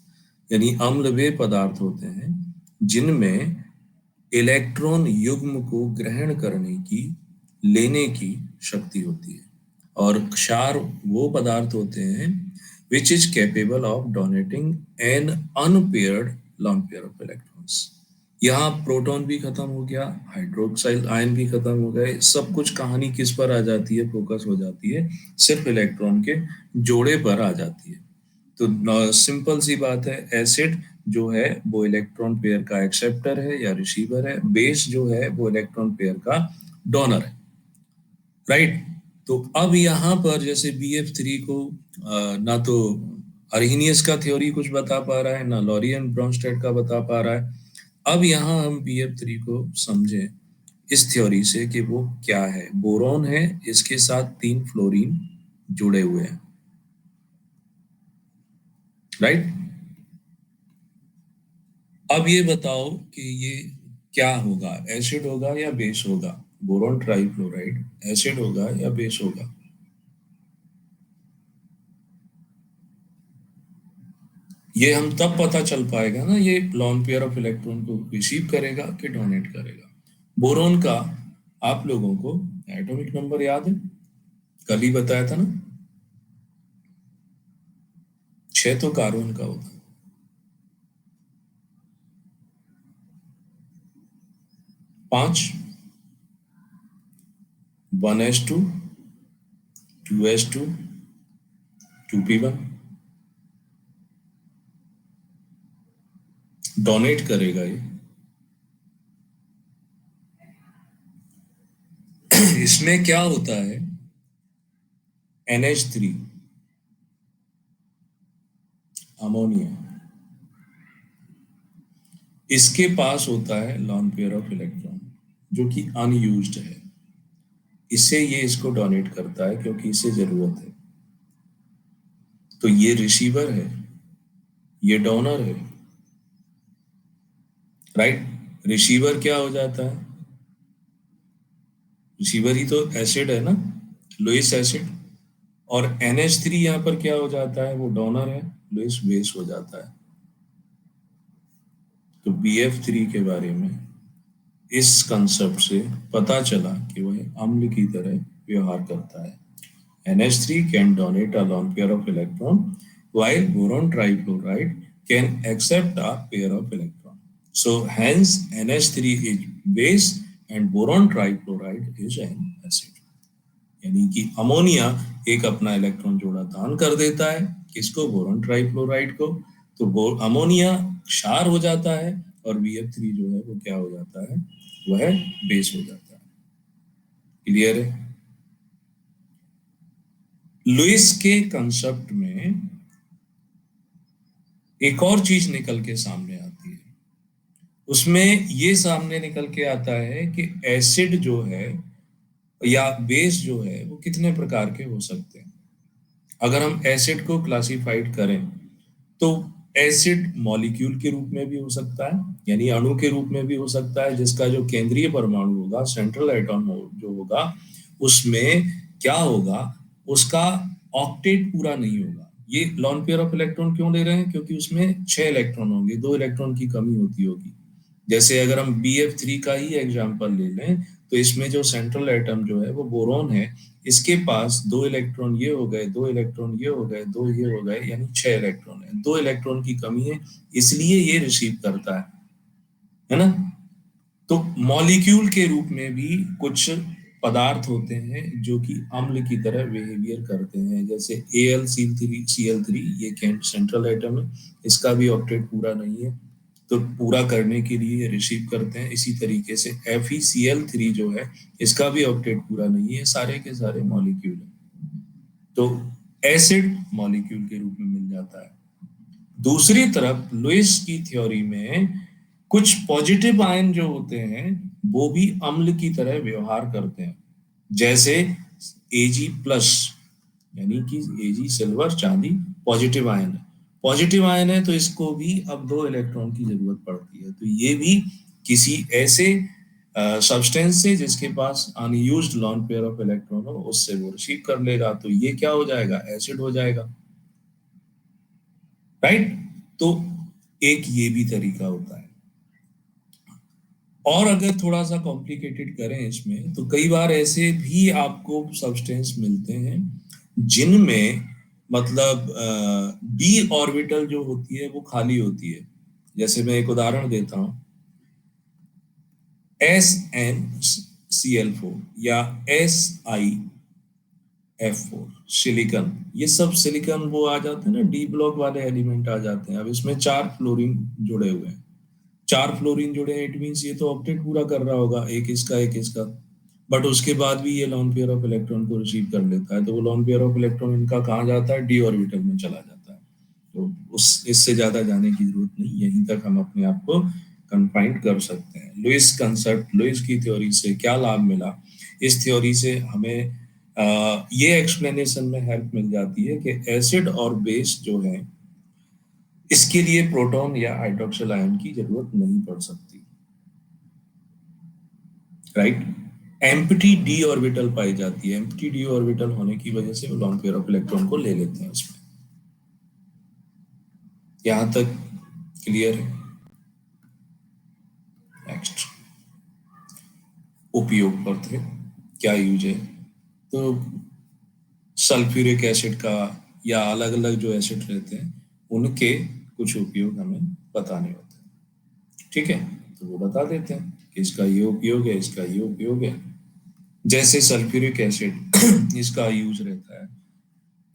यानी अम्ल वे पदार्थ होते हैं जिनमें इलेक्ट्रॉन युग्म को ग्रहण करने की, लेने की शक्ति होती है। और क्षार वो पदार्थ होते हैं which is capable of donating an unpaired long pair of electrons. यहाँ प्रोटॉन भी खत्म हो गया, हाइड्रोक्साइल आयन भी खत्म हो गए, सब कुछ कहानी किस पर आ जाती है, फोकस हो जाती है सिर्फ इलेक्ट्रॉन के जोड़े पर आ जाती है। तो सिंपल सी बात है, एसिड जो है वो इलेक्ट्रॉन पेयर का एक्सेप्टर है या रिसीवर है, बेस जो है वो इलेक्ट्रॉन पेयर का डोनर है, राइट। तो अब यहाँ पर जैसे BF3 को ना तो अर्हीनियस का थ्योरी कुछ बता पा रहा है, ना लॉरी एंड ब्रॉन्स्टेड का बता पा रहा है। अब यहाँ हम BF3 को समझें इस थ्योरी से कि वो क्या है। बोरॉन है, इसके साथ 3 फ्लोरीन जुड़े हुए हैं, राइट। अब ये बताओ कि ये क्या होगा, एसिड होगा या बेस होगा। बोरॉन ट्राइफ्लोराइड एसिड होगा या बेस होगा। ये हम तब पता चल पाएगा ना, ये लॉन्ग पेयर ऑफ इलेक्ट्रॉन को रिसीव करेगा कि डोनेट करेगा। बोरोन का आप लोगों को एटॉमिक नंबर याद है, कल ही बताया था ना, 6 तो कार्बन का होता है, 5 1s2 2s2 2p1 डोनेट करेगा ये। इसमें क्या होता है, NH3 अमोनिया, इसके पास होता है लॉन पेयर ऑफ इलेक्ट्रॉन जो कि अनयूज्ड है, इससे ये इसको डोनेट करता है क्योंकि इसे जरूरत है। तो ये रिसीवर है, ये डोनर है, राइट। रिसीवर क्या हो जाता है, रिसीवर ही तो एसिड है ना, लुईस एसिड। और NH3 यहाँ पर क्या हो जाता है, वो डोनर है, लुईस बेस हो जाता है। तो BF3 के बारे में इस कंसेप्ट से पता चला कि वह अम्ल की तरह व्यवहार करता है। NH3 can donate a lone pair of electron, while boron trifluoride can accept a pair of electron. So hence NH3 is base and boron trifluoride is an acid. यानी कि अमोनिया एक अपना इलेक्ट्रॉन जोड़ा दान कर देता है, किसको? बोरॉन ट्राइफ्लोराइड को। तो अमोनिया क्षार हो जाता है और BF3 जो है वो क्या हो जाता है? वह बेस हो जाता है। क्लियर है? लुईस के कंसेप्ट में एक और चीज निकल के सामने आती है। उसमें ये सामने निकल के आता है कि एसिड जो है या बेस जो है वो कितने प्रकार के हो सकते हैं। अगर हम एसिड को क्लासिफाइड करें तो एसिड मॉलिक्यूल के रूप में भी हो सकता है, यानी अणु के रूप में भी हो सकता है, जिसका जो केंद्रीय परमाणु होगा, सेंट्रल एटम जो होगा, उसमें क्या होगा? उसका ऑक्टेट पूरा नहीं होगा। ये लॉन पेयर ऑफ इलेक्ट्रॉन क्यों ले रहे हैं? क्योंकि उसमें 6 इलेक्ट्रॉन होंगे, 2 इलेक्ट्रॉन की कमी होती होगी। जैसे अगर हम BF3 का ही एग्जांपल ले लें तो इसमें जो सेंट्रल एटम जो है वो बोरॉन है, इसके पास 2 इलेक्ट्रॉन ये हो गए, 2 इलेक्ट्रॉन ये हो गए, 2 ये हो गए, यानी 6 इलेक्ट्रॉन है। 2 इलेक्ट्रॉन की कमी है, इसलिए ये रिसीव करता है ना? तो मॉलिक्यूल के रूप में भी कुछ पदार्थ होते हैं जो कि अम्ल की तरह बिहेवियर करते हैं। जैसे AlCl3 ये सेंट्रल एटम है, इसका भी ऑक्टेट पूरा नहीं है, तो पूरा करने के लिए ये रिसीव करते हैं। इसी तरीके से FeCl3 जो है, इसका भी ऑक्टेट पूरा नहीं है, सारे के सारे मॉलिक्यूल है। तो एसिड मॉलिक्यूल के रूप में मिल जाता है। दूसरी तरफ लुईस की थ्योरी में कुछ पॉजिटिव आयन जो होते हैं वो भी अम्ल की तरह व्यवहार करते हैं। जैसे Ag+, यानी कि Ag सिल्वर चांदी पॉजिटिव आयन है। पॉजिटिव आयन है तो इसको भी अब 2 इलेक्ट्रॉन की जरूरत पड़ती है। तो ये भी किसी ऐसे सब्सटेंस से जिसके पास unused lone pair of electron हो, उससे वो रिसीव कर लेगा, तो ये क्या हो जाएगा? एसिड हो जाएगा। राइट? तो एक ये भी तरीका होता है। और अगर थोड़ा सा कॉम्प्लिकेटेड करें इसमें, तो कई बार ऐसे भी आपको सब्सटेंस मिलते हैं जिनमें मतलब d ऑर्बिटल जो होती है वो खाली होती है। जैसे मैं एक उदाहरण देता हूं, SnCl4 या SiF4 सिलिकॉन, ये सब सिलिकॉन वो आ जाते हैं ना, डी ब्लॉक वाले एलिमेंट आ जाते हैं। अब इसमें 4 फ्लोरीन जुड़े हुए हैं, 4 फ्लोरीन जुड़े हैं, इट मींस ये तो ऑक्टेट पूरा कर रहा होगा, एक इसका एक इसका, बट उसके बाद भी ये लॉन पेयर ऑफ इलेक्ट्रॉन को रिसीव कर लेता है। तो वो लॉन पेयर ऑफ इलेक्ट्रॉन इनका कहाँ जाता है? डी ऑर्बिटल में चला जाता है। तो उस इससे ज्यादा जाने की जरूरत नहीं, यहीं तक हम अपने आप को कन्फाइंड कर सकते हैं। लुईस कंसेप्ट, लुईस की थ्योरी से क्या लाभ मिला? इस थ्योरी से हमें ये एक्सप्लेनेशन में हेल्प मिल जाती है कि एसिड और बेस जो है, इसके लिए प्रोटॉन या हाइड्रोक्सिल आयन की जरूरत नहीं पड़ सकती। राइट? एम्प्टी डी ऑर्बिटल पाई जाती है। एम्प्टी डी ऑर्बिटल होने की वजह से वो लॉन पेयर ऑफ इलेक्ट्रॉन को ले लेते हैं इसमें। यहां तक क्लियर है? नेक्स्ट, उपयोग पर थे, क्या यूज है? तो सल्फ्यूरिक एसिड का या अलग अलग जो एसिड रहते हैं उनके कुछ उपयोग हमें बताने होते हैं। ठीक है, तो वो बता देते हैं कि इसका ये उपयोग है, इसका ये उपयोग है। जैसे सल्फ्यूरिक एसिड इसका यूज रहता है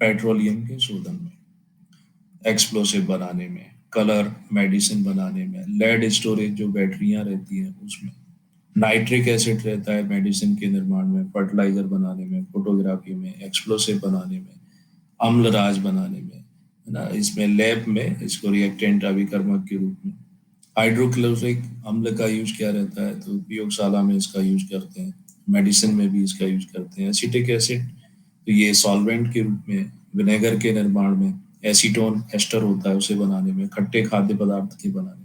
पेट्रोलियम के शोधन में, एक्सप्लोसिव बनाने में, कलर मेडिसिन बनाने में, लेड स्टोरेज जो बैटरियां रहती हैं उसमें। नाइट्रिक एसिड रहता है मेडिसिन के निर्माण में, फर्टिलाइजर बनाने में, फोटोग्राफी में, एक्सप्लोसिव बनाने में, अम्लराज बनाने में, है ना। इसमें लैब में इसको रिएक्टेंट अभिकर्मक के रूप में। हाइड्रोक्लोरिक अम्ल का यूज क्या रहता है? तो प्रयोगशाला में इसका यूज करते हैं, मेडिसिन में भी इसका यूज करते हैं। एसिटिक एसिड, तो ये सॉल्वेंट के रूप में, विनेगर के निर्माण में, एसीटोन एस्टर होता है उसे बनाने में, खट्टे खाद्य पदार्थ के बनाने में।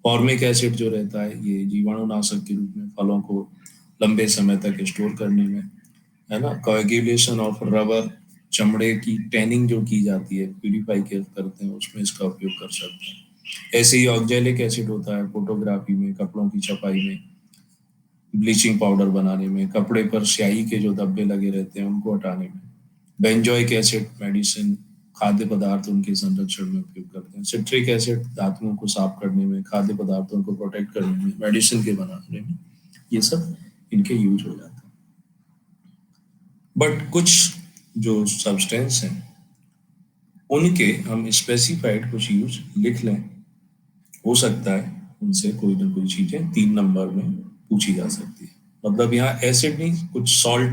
फॉर्मिक एसिड जो रहता है ये जीवाणुनाशक के रूप में, फलों को लंबे समय तक स्टोर करने में, है ना। कोएगुलेशन ऑफ रबर, चमड़े की टैनिंग जो की जाती है, प्यूरिफाई करते हैं, उसमें इसका उपयोग कर सकते हैं। ऐसे ही ऑक्जेलिक एसिड होता है फोटोग्राफी में, कपड़ों की छपाई में, ब्लीचिंग पाउडर बनाने में, कपड़े पर स्याही के जो धब्बे लगे रहते हैं उनको हटाने में, बेंजोइक एसिड मेडिसिन खाद्य पदार्थ उनके संरक्षण में उपयोग करते हैं, सिट्रिक एसिड धातुओं को साफ करने में, खाद्य पदार्थों को प्रोटेक्ट करने में, मेडिसिन के बनाने में, ये सब इनके यूज हो जाता है। बट कुछ जो सब्सटेंस हैं उनके हम स्पेसिफाइड कुछ यूज लिख लें, हो सकता है उनसे कोई ना कोई चीजें 3 नंबर में पूछी जा सकती है। मतलब यहाँ एसिड नहीं, कुछ सॉल्ट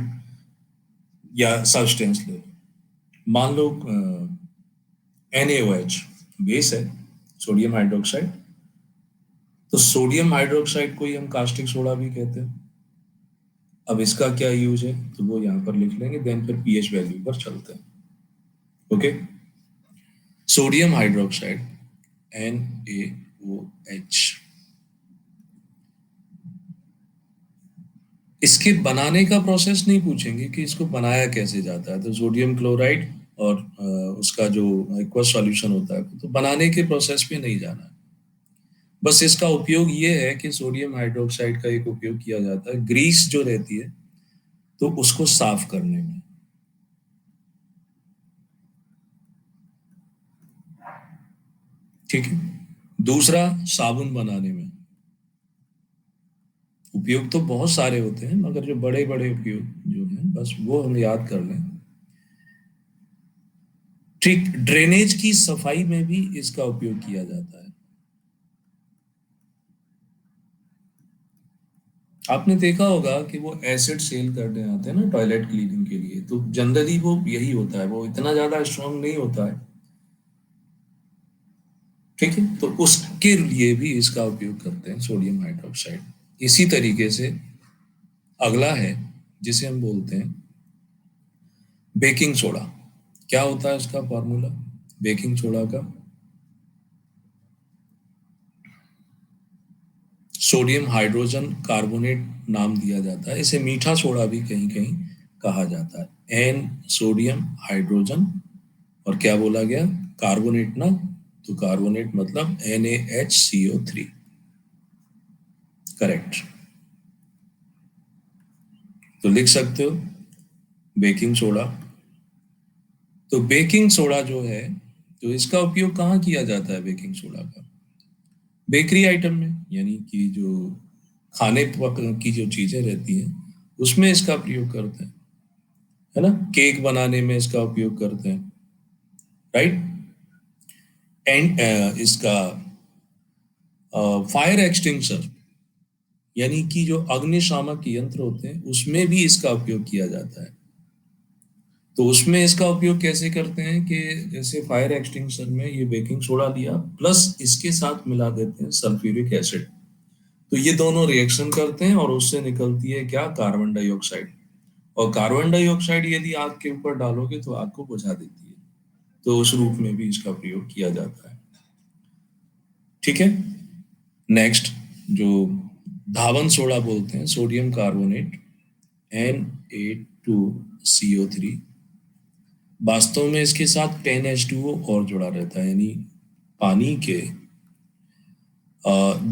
या सब्सटेंस ले, मान लो NaOH बेस है, सोडियम हाइड्रोक्साइड, तो सोडियम हाइड्रोक्साइड को ही हम कास्टिक सोडा भी कहते हैं। अब इसका क्या यूज है तो वो यहाँ पर लिख लेंगे, देन फिर पीएच वैल्यू पर चलते हैं। ओके, सोडियम हाइड्रोक्साइड NaOH, इसके बनाने का प्रोसेस नहीं पूछेंगे कि इसको बनाया कैसे जाता है, तो सोडियम क्लोराइड और उसका जो एक्वस सॉल्यूशन होता है, तो बनाने के प्रोसेस पे नहीं जाना है। बस इसका उपयोग ये है कि सोडियम हाइड्रोक्साइड का एक उपयोग किया जाता है ग्रीस जो रहती है तो उसको साफ करने में। ठीक है, दूसरा साबुन बनाने में। उपयोग तो बहुत सारे होते हैं मगर जो बड़े बड़े उपयोग जो हैं बस वो हम याद कर लें। ठीक, ड्रेनेज की सफाई में भी इसका उपयोग किया जाता है। आपने देखा होगा कि वो एसिड सेल करने आते हैं ना टॉयलेट क्लीनिंग के लिए, तो जनरली वो यही होता है, वो इतना ज्यादा स्ट्रांग नहीं होता है। ठीक है, तो उसके लिए भी इसका उपयोग करते हैं सोडियम हाइड्रोक्साइड। इसी तरीके से अगला है जिसे हम बोलते हैं बेकिंग सोडा। क्या होता है उसका फॉर्मूला बेकिंग सोडा का? सोडियम हाइड्रोजन कार्बोनेट नाम दिया जाता है, इसे मीठा सोडा भी कहीं कहीं कहा जाता है। एन सोडियम हाइड्रोजन और क्या बोला गया, कार्बोनेट ना, तो कार्बोनेट मतलब NaHCO3। करेक्ट, तो लिख सकते हो बेकिंग सोडा। तो बेकिंग सोडा जो है तो इसका उपयोग कहाँ किया जाता है बेकिंग सोडा का? बेकरी आइटम में, यानी कि जो खाने की जो चीजें रहती हैं उसमें इसका प्रयोग करते हैं, है ना, केक बनाने में इसका उपयोग करते हैं, राइट। एंड इसका फायर एक्सटिंग्विशर यानी कि जो अग्निशामक यंत्र होते हैं उसमें भी इसका उपयोग किया जाता है। तो उसमें इसका उपयोग कैसे करते हैं कि जैसे फायर एक्सटिंग्विशर में ये बेकिंग सोडा लिया प्लस इसके साथ मिला देते हैं सल्फ्यूरिक एसिड, तो ये दोनों रिएक्शन करते हैं और उससे निकलती है क्या, कार्बन डाइऑक्साइड। और कार्बन डाइऑक्साइड यदि आग के ऊपर डालोगे तो आग को बुझा देती है, तो उस रूप में भी इसका प्रयोग किया जाता है। ठीक है, नेक्स्ट जो धावन सोडा बोलते हैं सोडियम कार्बोनेट Na2CO3, वास्तव में इसके साथ 10H2O और जुड़ा रहता है, यानी पानी के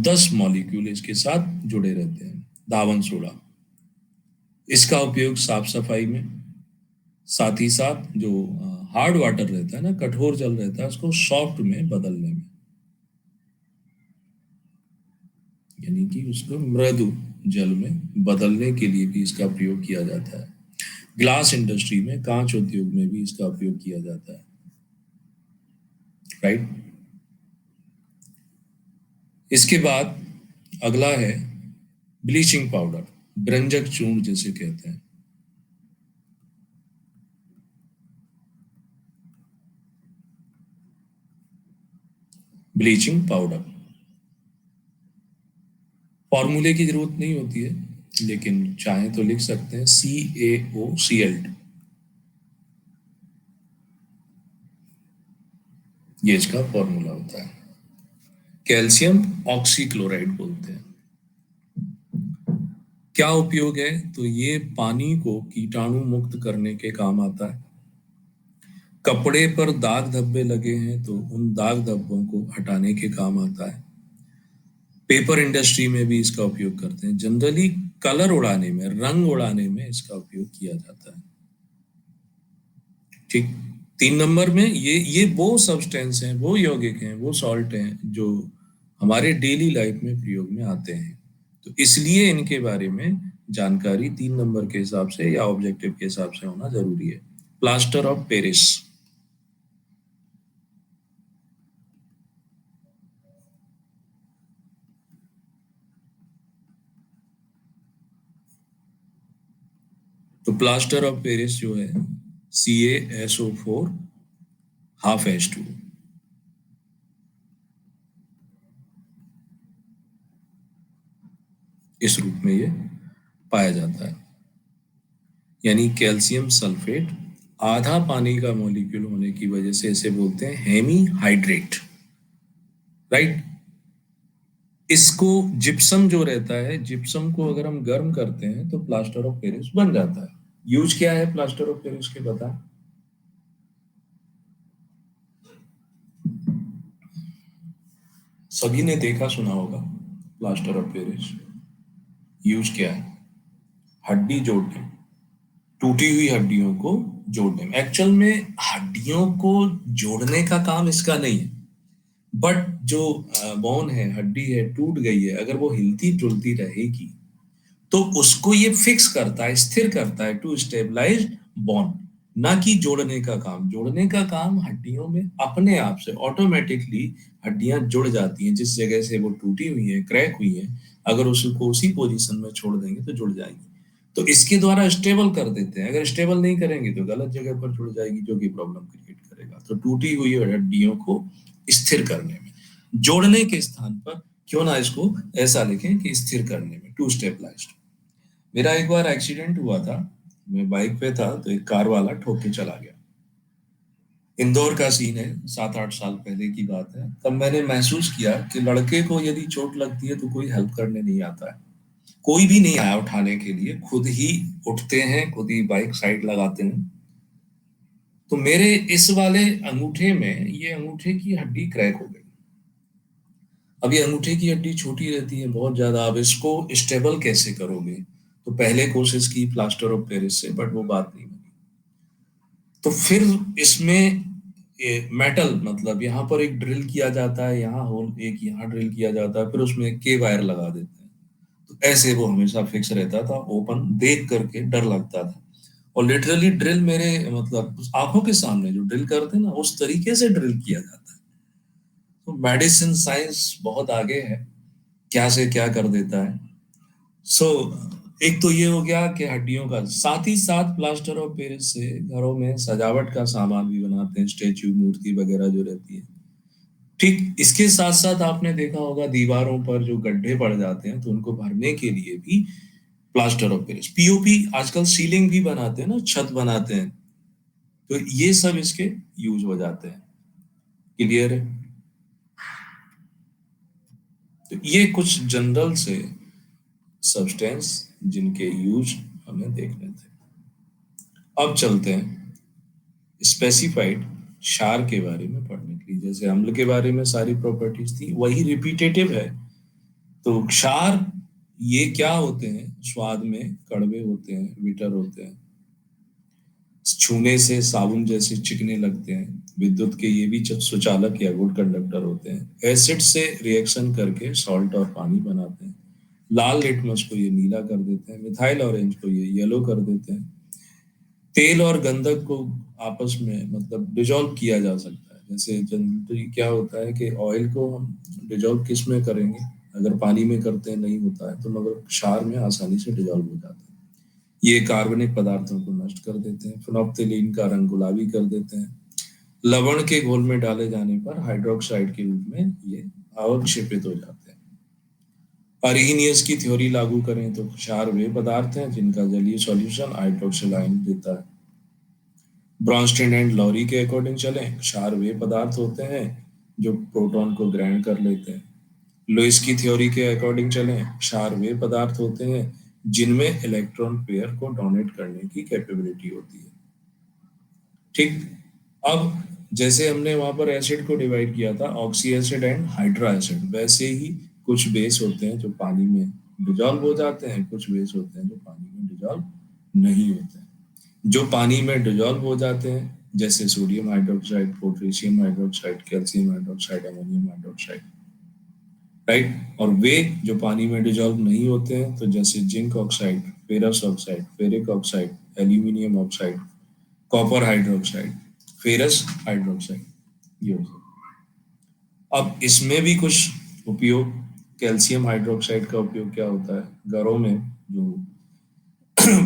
10 मॉलिक्यूल इसके साथ जुड़े रहते हैं धावन सोडा। इसका उपयोग साफ सफाई में, साथ ही साथ जो हार्ड वाटर रहता है ना, कठोर जल रहता है, उसको सॉफ्ट में बदलने में, यानी कि उसको मृदु जल में बदलने के लिए भी इसका प्रयोग किया जाता है। ग्लास इंडस्ट्री में, कांच उद्योग में भी इसका उपयोग किया जाता है, राइट। इसके बाद अगला है ब्लीचिंग पाउडर, ब्रंजक चूर्ण जिसे कहते हैं। ब्लीचिंग पाउडर फॉर्मूले की जरूरत नहीं होती है, लेकिन चाहे तो लिख सकते हैं CaOCl2, ये इसका फॉर्मूला होता है। कैल्शियम ऑक्सीक्लोराइड बोलते हैं। क्या उपयोग है, तो ये पानी को कीटाणु मुक्त करने के काम आता है। कपड़े पर दाग धब्बे लगे हैं तो उन दाग धब्बों को हटाने के काम आता है। पेपर इंडस्ट्री में भी इसका उपयोग करते हैं। जनरली कलर उड़ाने में, रंग उड़ाने में इसका उपयोग किया जाता है। ठीक। 3 नंबर में ये वो सब्सटेंस हैं, वो यौगिक हैं, वो सॉल्ट हैं जो हमारे डेली लाइफ में प्रयोग में आते हैं। तो इसलिए इनके बारे में जानकारी 3 नंबर के हिसाब से या ऑब्जेक्टिव के हिसाब से होना जरूरी है। Plaster of Paris. तो प्लास्टर ऑफ पेरिस जो है CaSO4 हाफ H2, इस रूप में ये पाया जाता है। यानी कैल्शियम सल्फेट आधा पानी का मॉलिक्यूल होने की वजह से इसे बोलते हैं हेमी हाइड्रेट। राइट। इसको जिप्सम जो रहता है, जिप्सम को अगर हम गर्म करते हैं तो प्लास्टर ऑफ पेरिस बन जाता है। यूज क्या है प्लास्टर ऑफ पेरिस के, बता। सभी ने देखा सुना होगा प्लास्टर ऑफ पेरिस। यूज क्या है? हड्डी जोड़ने, टूटी हुई हड्डियों को जोड़ने में। एक्चुअल में हड्डियों को जोड़ने का काम इसका नहीं है, बट जो बोन है, हड्डी है, टूट गई है, अगर वो हिलती डुलती रहेगी तो उसको ये फिक्स करता है, स्थिर करता है, टू स्टेबलाइज बोन। ना कि जोड़ने का काम। जोड़ने का काम हड्डियों में अपने आप से ऑटोमेटिकली हड्डियां जुड़ जाती हैं। जिस जगह से वो टूटी हुई है, क्रैक हुई है, अगर उसको उसी पोजीशन में छोड़ देंगे तो जुड़ जाएगी। तो इसके द्वारा स्टेबल कर देते हैं। अगर स्टेबल नहीं करेंगे तो गलत जगह पर जुड़ जाएगी, जो कि प्रॉब्लम क्रिएट करेगा। तो टूटी हुई हड्डियों को स्थिर करने में, जोड़ने के स्थान पर क्यों ना इसको ऐसा लिखें कि स्थिर करने में, टू स्टेबलाइज्ड। मेरा एक बार एक्सीडेंट हुआ था। मैं बाइक पे था तो एक कार वाला ठोक के चला गया। इंदौर का सीन है, 7-8 साल पहले की बात है। तब मैंने महसूस किया कि लड़के को यदि चोट लगती है तो कोई हेल्प करने नहीं आता है। कोई भी नहीं आया उठाने के लिए, खुद ही उठते हैं, खुद ही बाइक साइड लगाते हैं। तो मेरे इस वाले अंगूठे में, ये अंगूठे की हड्डी क्रैक हो गई। अब ये अंगूठे की हड्डी छोटी रहती है बहुत ज्यादा, अब इसको स्टेबल कैसे करोगे? तो पहले कोशिश की प्लास्टर ऑफ पेरिस से, बट वो बात नहीं बनी। तो फिर इसमें मेटल, मतलब यहाँ पर एक ड्रिल किया जाता है, यहाँ होल, एक यहाँ ड्रिल किया जाता है, फिर उसमें के वायर लगा देते हैं। तो ऐसे वो हमेशा फिक्स रहता था। ओपन देख करके डर लगता था। और लिटरली ड्रिल मेरे, मतलब आंखों के सामने जो ड्रिल करते हैं ना, उस तरीके से ड्रिल किया जाता है। तो मेडिसिन साइंस बहुत आगे है, क्या से क्या कर देता है। सो एक तो ये हो गया कि हड्डियों का, साथ ही साथ प्लास्टर ऑफ पेरिस से घरों में सजावट का सामान भी बनाते हैं, स्टेच्यू, मूर्ति वगैरह जो रहती है। ठीक। इसके साथ साथ आपने देखा होगा दीवारों पर जो गड्ढे पड़ जाते हैं तो उनको भरने के लिए भी प्लास्टर ऑफ पेरिस, पीओपी, आजकल सीलिंग भी बनाते हैं ना, छत बनाते हैं, तो ये सब इसके यूज हो जाते हैं। क्लियर है? तो ये कुछ जनरल से सब्सटेंस जिनके यूज हमें देखने थे। अब चलते हैं स्पेसिफाइड क्षार के बारे में पढ़ने के लिए। जैसे अम्ल के बारे में सारी प्रॉपर्टीज थी, वही रिपीटेटिव है। तो क्षार ये क्या होते हैं? स्वाद में कड़वे होते हैं, बिटर होते हैं, छूने से साबुन जैसे चिकने लगते हैं। विद्युत के ये भी सुचालक या गुड कंडक्टर होते हैं। एसिड से रिएक्शन करके सॉल्ट और पानी बनाते हैं। लाल लिटमस को ये नीला कर देते हैं, मिथाइल ऑरेंज को ये येलो कर देते हैं। तेल और गंधक को आपस में, मतलब डिजोल्व किया जा सकता है। जैसे जनरली क्या होता है कि ऑयल को हम डिजोल्व किस में करेंगे? अगर पानी में करते हैं नहीं होता है, तो मगर क्षार में आसानी से डिजोल्व हो जाता है। ये कार्बनिक पदार्थों को नष्ट कर देते हैं। फिनोप्थिलीन का रंग गुलाबी कर देते हैं। लवण के घोल में डाले जाने पर हाइड्रोक्साइड के रूप में ये अवक्षेपित हो जाते हैं। अरहिनियस की थ्योरी लागू करें तो क्षार वे पदार्थ हैं जिनका जलीय सॉल्यूशन हाइड्रोक्सिल आयन देता है। ब्रॉन्स्टेड एंड लॉरी के अकॉर्डिंग चलें, क्षार वे पदार्थ होते हैं जो प्रोटॉन को ग्राइंड कर लेते हैं। लुईस की थ्योरी के अकॉर्डिंग चलें, क्षार वे पदार्थ होते हैं जिनमें इलेक्ट्रॉन पेयर को डोनेट करने की कैपेबिलिटी होती है। ठीक। अब जैसे हमने वहां पर एसिड को डिवाइड किया था oxy acid and hydra acid, वैसे ही कुछ बेस होते हैं जो पानी में डिजॉल्व हो जाते हैं, कुछ बेस होते हैं जो पानी में डिजॉल्व नहीं होते हैं। जो पानी में डिजॉल्व हो जाते हैं जैसे sodium hydroxide, potassium hydroxide, calcium hydroxide, ammonium hydroxide, right. और वे जो पानी में डिजॉल्व नहीं होते हैं तो जैसे zinc oxide, ferrous oxide, ferric oxide, aluminium oxide, copper hydroxide, ferrous hydroxide, ये हो सकता है। अब इसमें भी कुछ उपयोग, कैल्शियम हाइड्रोक्साइड का उपयोग क्या होता है, घरों में जो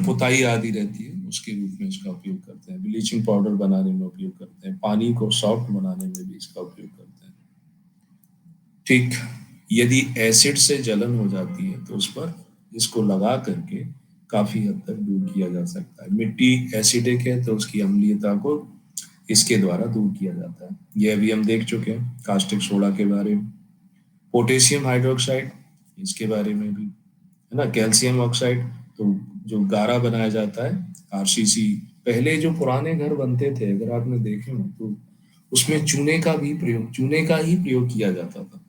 पुताई आदि रहती है उसके रूप में इसका उपयोग करते हैं, ब्लीचिंग पाउडर बनाने में उपयोग करते हैं, पानी को सॉफ्ट बनाने में भी इसका उपयोग करते हैं। ठीक, यदि एसिड से जलन हो जाती है तो उस पर इसको लगा करके काफी हद तक दूर किया जा सकता है। मिट्टी एसिडिक है तो उसकी अम्लीयता को इसके द्वारा दूर किया जाता है। ये अभी हम देख चुके हैं कास्टिक सोडा के बारे में। पोटेशियम हाइड्रोक्साइड, इसके बारे में भी है ना। कैल्शियम ऑक्साइड, तो जो गारा बनाया जाता है आरसीसी, पहले जो पुराने घर बनते थे अगर आपने देखे हो तो उसमें चूने का ही प्रयोग किया जाता था।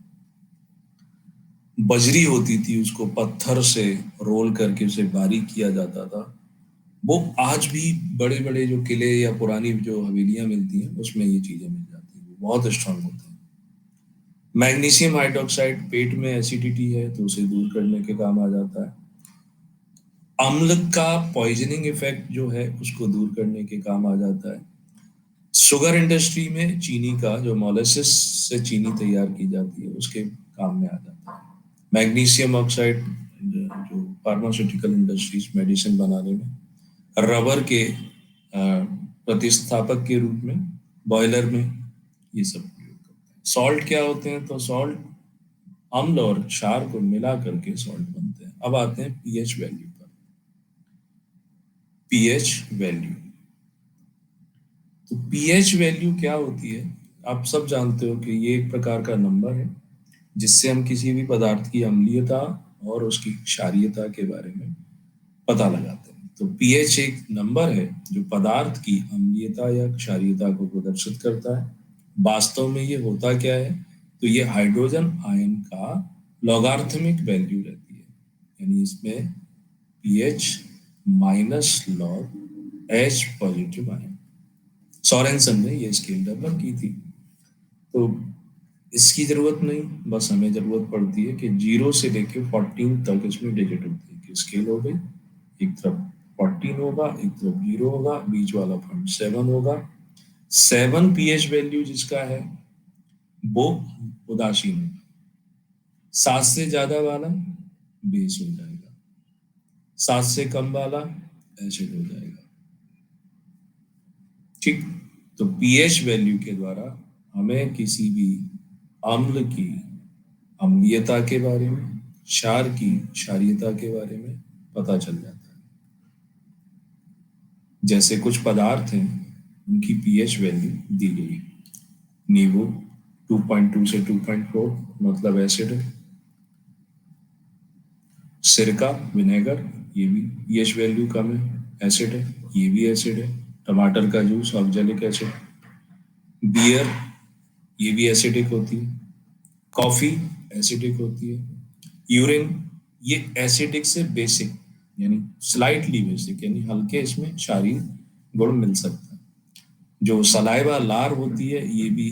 बजरी होती थी, उसको पत्थर से रोल करके उसे बारीक किया जाता था। वो आज भी बड़े बड़े जो किले या पुरानी जो हवेलियां मिलती हैं उसमें ये चीजें मिल जाती हैं, बहुत स्ट्रांग होते हैं। मैग्नीशियम हाइड्रोक्साइड, पेट में एसिडिटी है तो उसे दूर करने के काम आ जाता है। अम्ल का पॉइजनिंग इफेक्ट जो है उसको दूर करने के काम आ जाता है। शुगर इंडस्ट्री में चीनी का जो मोलेसिस से चीनी तैयार की जाती है उसके काम में आ जाता है। मैग्नीशियम ऑक्साइड जो फार्मास्यूटिकल इंडस्ट्रीज मेडिसिन बनाने में, रबर के प्रतिस्थापक के रूप में, बॉयलर में ये सब प्रयोग करते हैं। सॉल्ट क्या होते हैं, तो सॉल्ट अम्ल और क्षार को मिला करके सॉल्ट बनते हैं। अब आते हैं पीएच वैल्यू पर। पीएच वैल्यू, तो पीएच वैल्यू क्या होती है, आप सब जानते हो कि ये एक प्रकार का नंबर है जिससे हम किसी भी पदार्थ की अम्लीयता और उसकी क्षारीयता के बारे में पता लगाते हैं। तो पीएच एक नंबर है जो पदार्थ की अम्लीयता या क्षारीयता को प्रदर्शित करता है। वास्तव में ये होता क्या है, तो ये हाइड्रोजन आयन का लॉगरिथमिक वैल्यू रहती है, यानी इसमें pH minus log H positive ion. Sorensen ने ये स्केल डेवलप की थी। तो इसकी जरूरत नहीं, बस हमें जरूरत पड़ती है कि 0 से लेके 14 तक इसमें डिजिट होती है कि स्केल हो गई, एक तरफ 14 होगा, एक तरफ 0 होगा, बीच वाला पॉइंट 7 होगा। 7 पीएच वैल्यू जिसका है वो उदासीन होगा। 7 से ज्यादा वाला बेस हो जाएगा, 7 से कम वाला एसिड हो जाएगा। ठीक, तो पीएच वैल्यू के द्वारा हमें किसी भी अम्ल की अम्लीयता के बारे में, क्षार की क्षारीयता के बारे में पता चल जाता है। जैसे कुछ पदार्थ हैं उनकी पीएच वैल्यू दी गई, नींबू 2.2 से 2.4 मतलब एसिड है। सिरका, विनेगर, ये भी पीएच वैल्यू कम है, एसिड है, ये भी एसिड है। टमाटर का जूस, ऑक्जेलिक एसिड। बियर, ये भी एसिडिक होती है। कॉफी एसिडिक होती है। यूरिन, ये एसिडिक से बेसिक यानी स्लाइटली बेसिक, यानी हल्के इसमें क्षारीय गुण मिल सकता है। जो सलाइवा लार होती है ये भी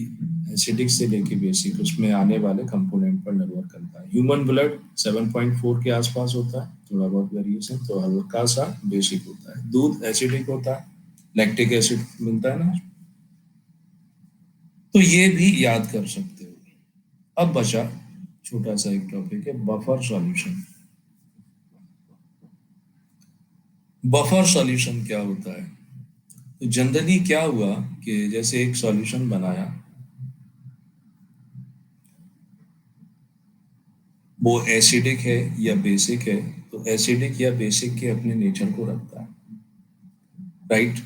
एसिडिक से लेके बेसिक, उसमें आने वाले कंपोनेंट पर निर्भर करता है। ह्यूमन ब्लड 7.4 के आसपास होता है, थोड़ा बहुत वेरिएशन, तो हल्का सा बेसिक होता है। दूध एसिडिक होता है, लैक्टिक एसिड मिलता है ना, तो ये भी याद कर सकते हो। अब बचा छोटा सा एक टॉपिक है बफर सॉल्यूशन। बफर सॉल्यूशन क्या होता है, तो जनरली क्या हुआ कि जैसे एक सॉल्यूशन बनाया, वो एसिडिक है या बेसिक है, तो एसिडिक या बेसिक के अपने नेचर को रखता है, राइट।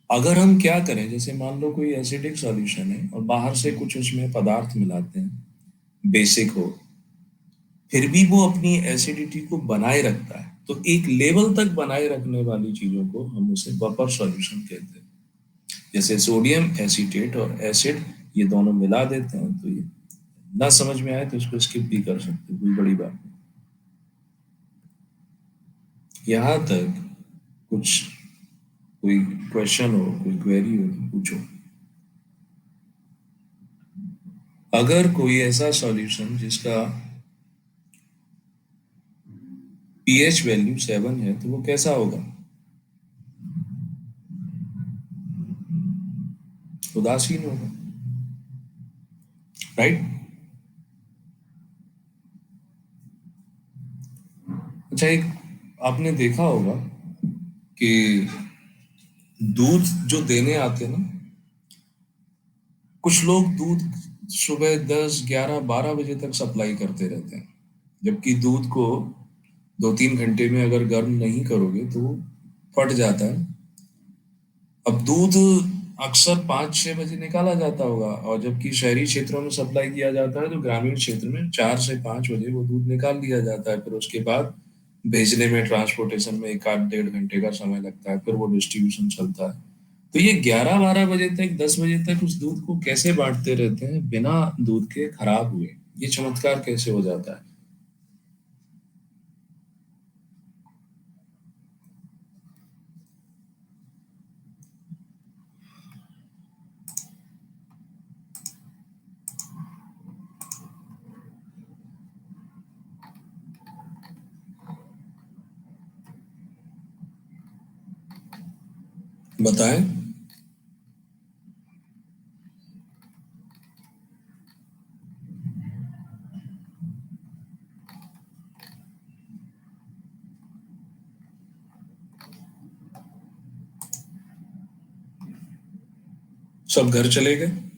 अगर हम क्या करें, जैसे मान लो कोई एसिडिक सॉल्यूशन है और बाहर से कुछ उसमें पदार्थ मिलाते हैं बेसिक हो, फिर भी वो अपनी एसिडिटी को बनाए रखता है, तो एक लेवल तक बनाए रखने वाली चीजों को हम उसे बफर सॉल्यूशन कहते हैं। जैसे सोडियम एसीटेट और एसिड, ये दोनों मिला देते हैं तो ये ना समझ में आए तो उसको स्किप भी कर सकते हो, कोई बड़ी बात नहीं। यहाँ तक कुछ कोई क्वेश्चन हो, कोई क्वेरी हो तो पूछो। अगर कोई ऐसा सॉल्यूशन जिसका पीएच वैल्यू 7 है तो वो कैसा होगा? उदासीन होगा, राइट? अच्छा, एक आपने देखा होगा कि दूध जो देने आते हैं ना, कुछ लोग दूध सुबह 10, 11, 12 बजे तक सप्लाई करते रहते हैं, जबकि दूध को 2, 3 घंटे में अगर गर्म नहीं करोगे तो वो फट जाता है। अब दूध अक्सर 5, 6 बजे निकाला जाता होगा, और जबकि शहरी क्षेत्रों में सप्लाई किया जाता है तो ग्रामीण क्षेत्र में 4 से 5 बजे वो दूध निकाल लिया जाता है। फिर उसके बाद भेजने में, ट्रांसपोर्टेशन में 1, 8, 1.5 घंटे का समय लगता है, फिर वो डिस्ट्रीब्यूशन चलता है। तो ये 11, 12 बजे तक, 10 बजे तक उस दूध को कैसे बांटते रहते हैं बिना दूध के खराब हुए? ये चमत्कार कैसे हो जाता है? बताएं। सब घर चले गए।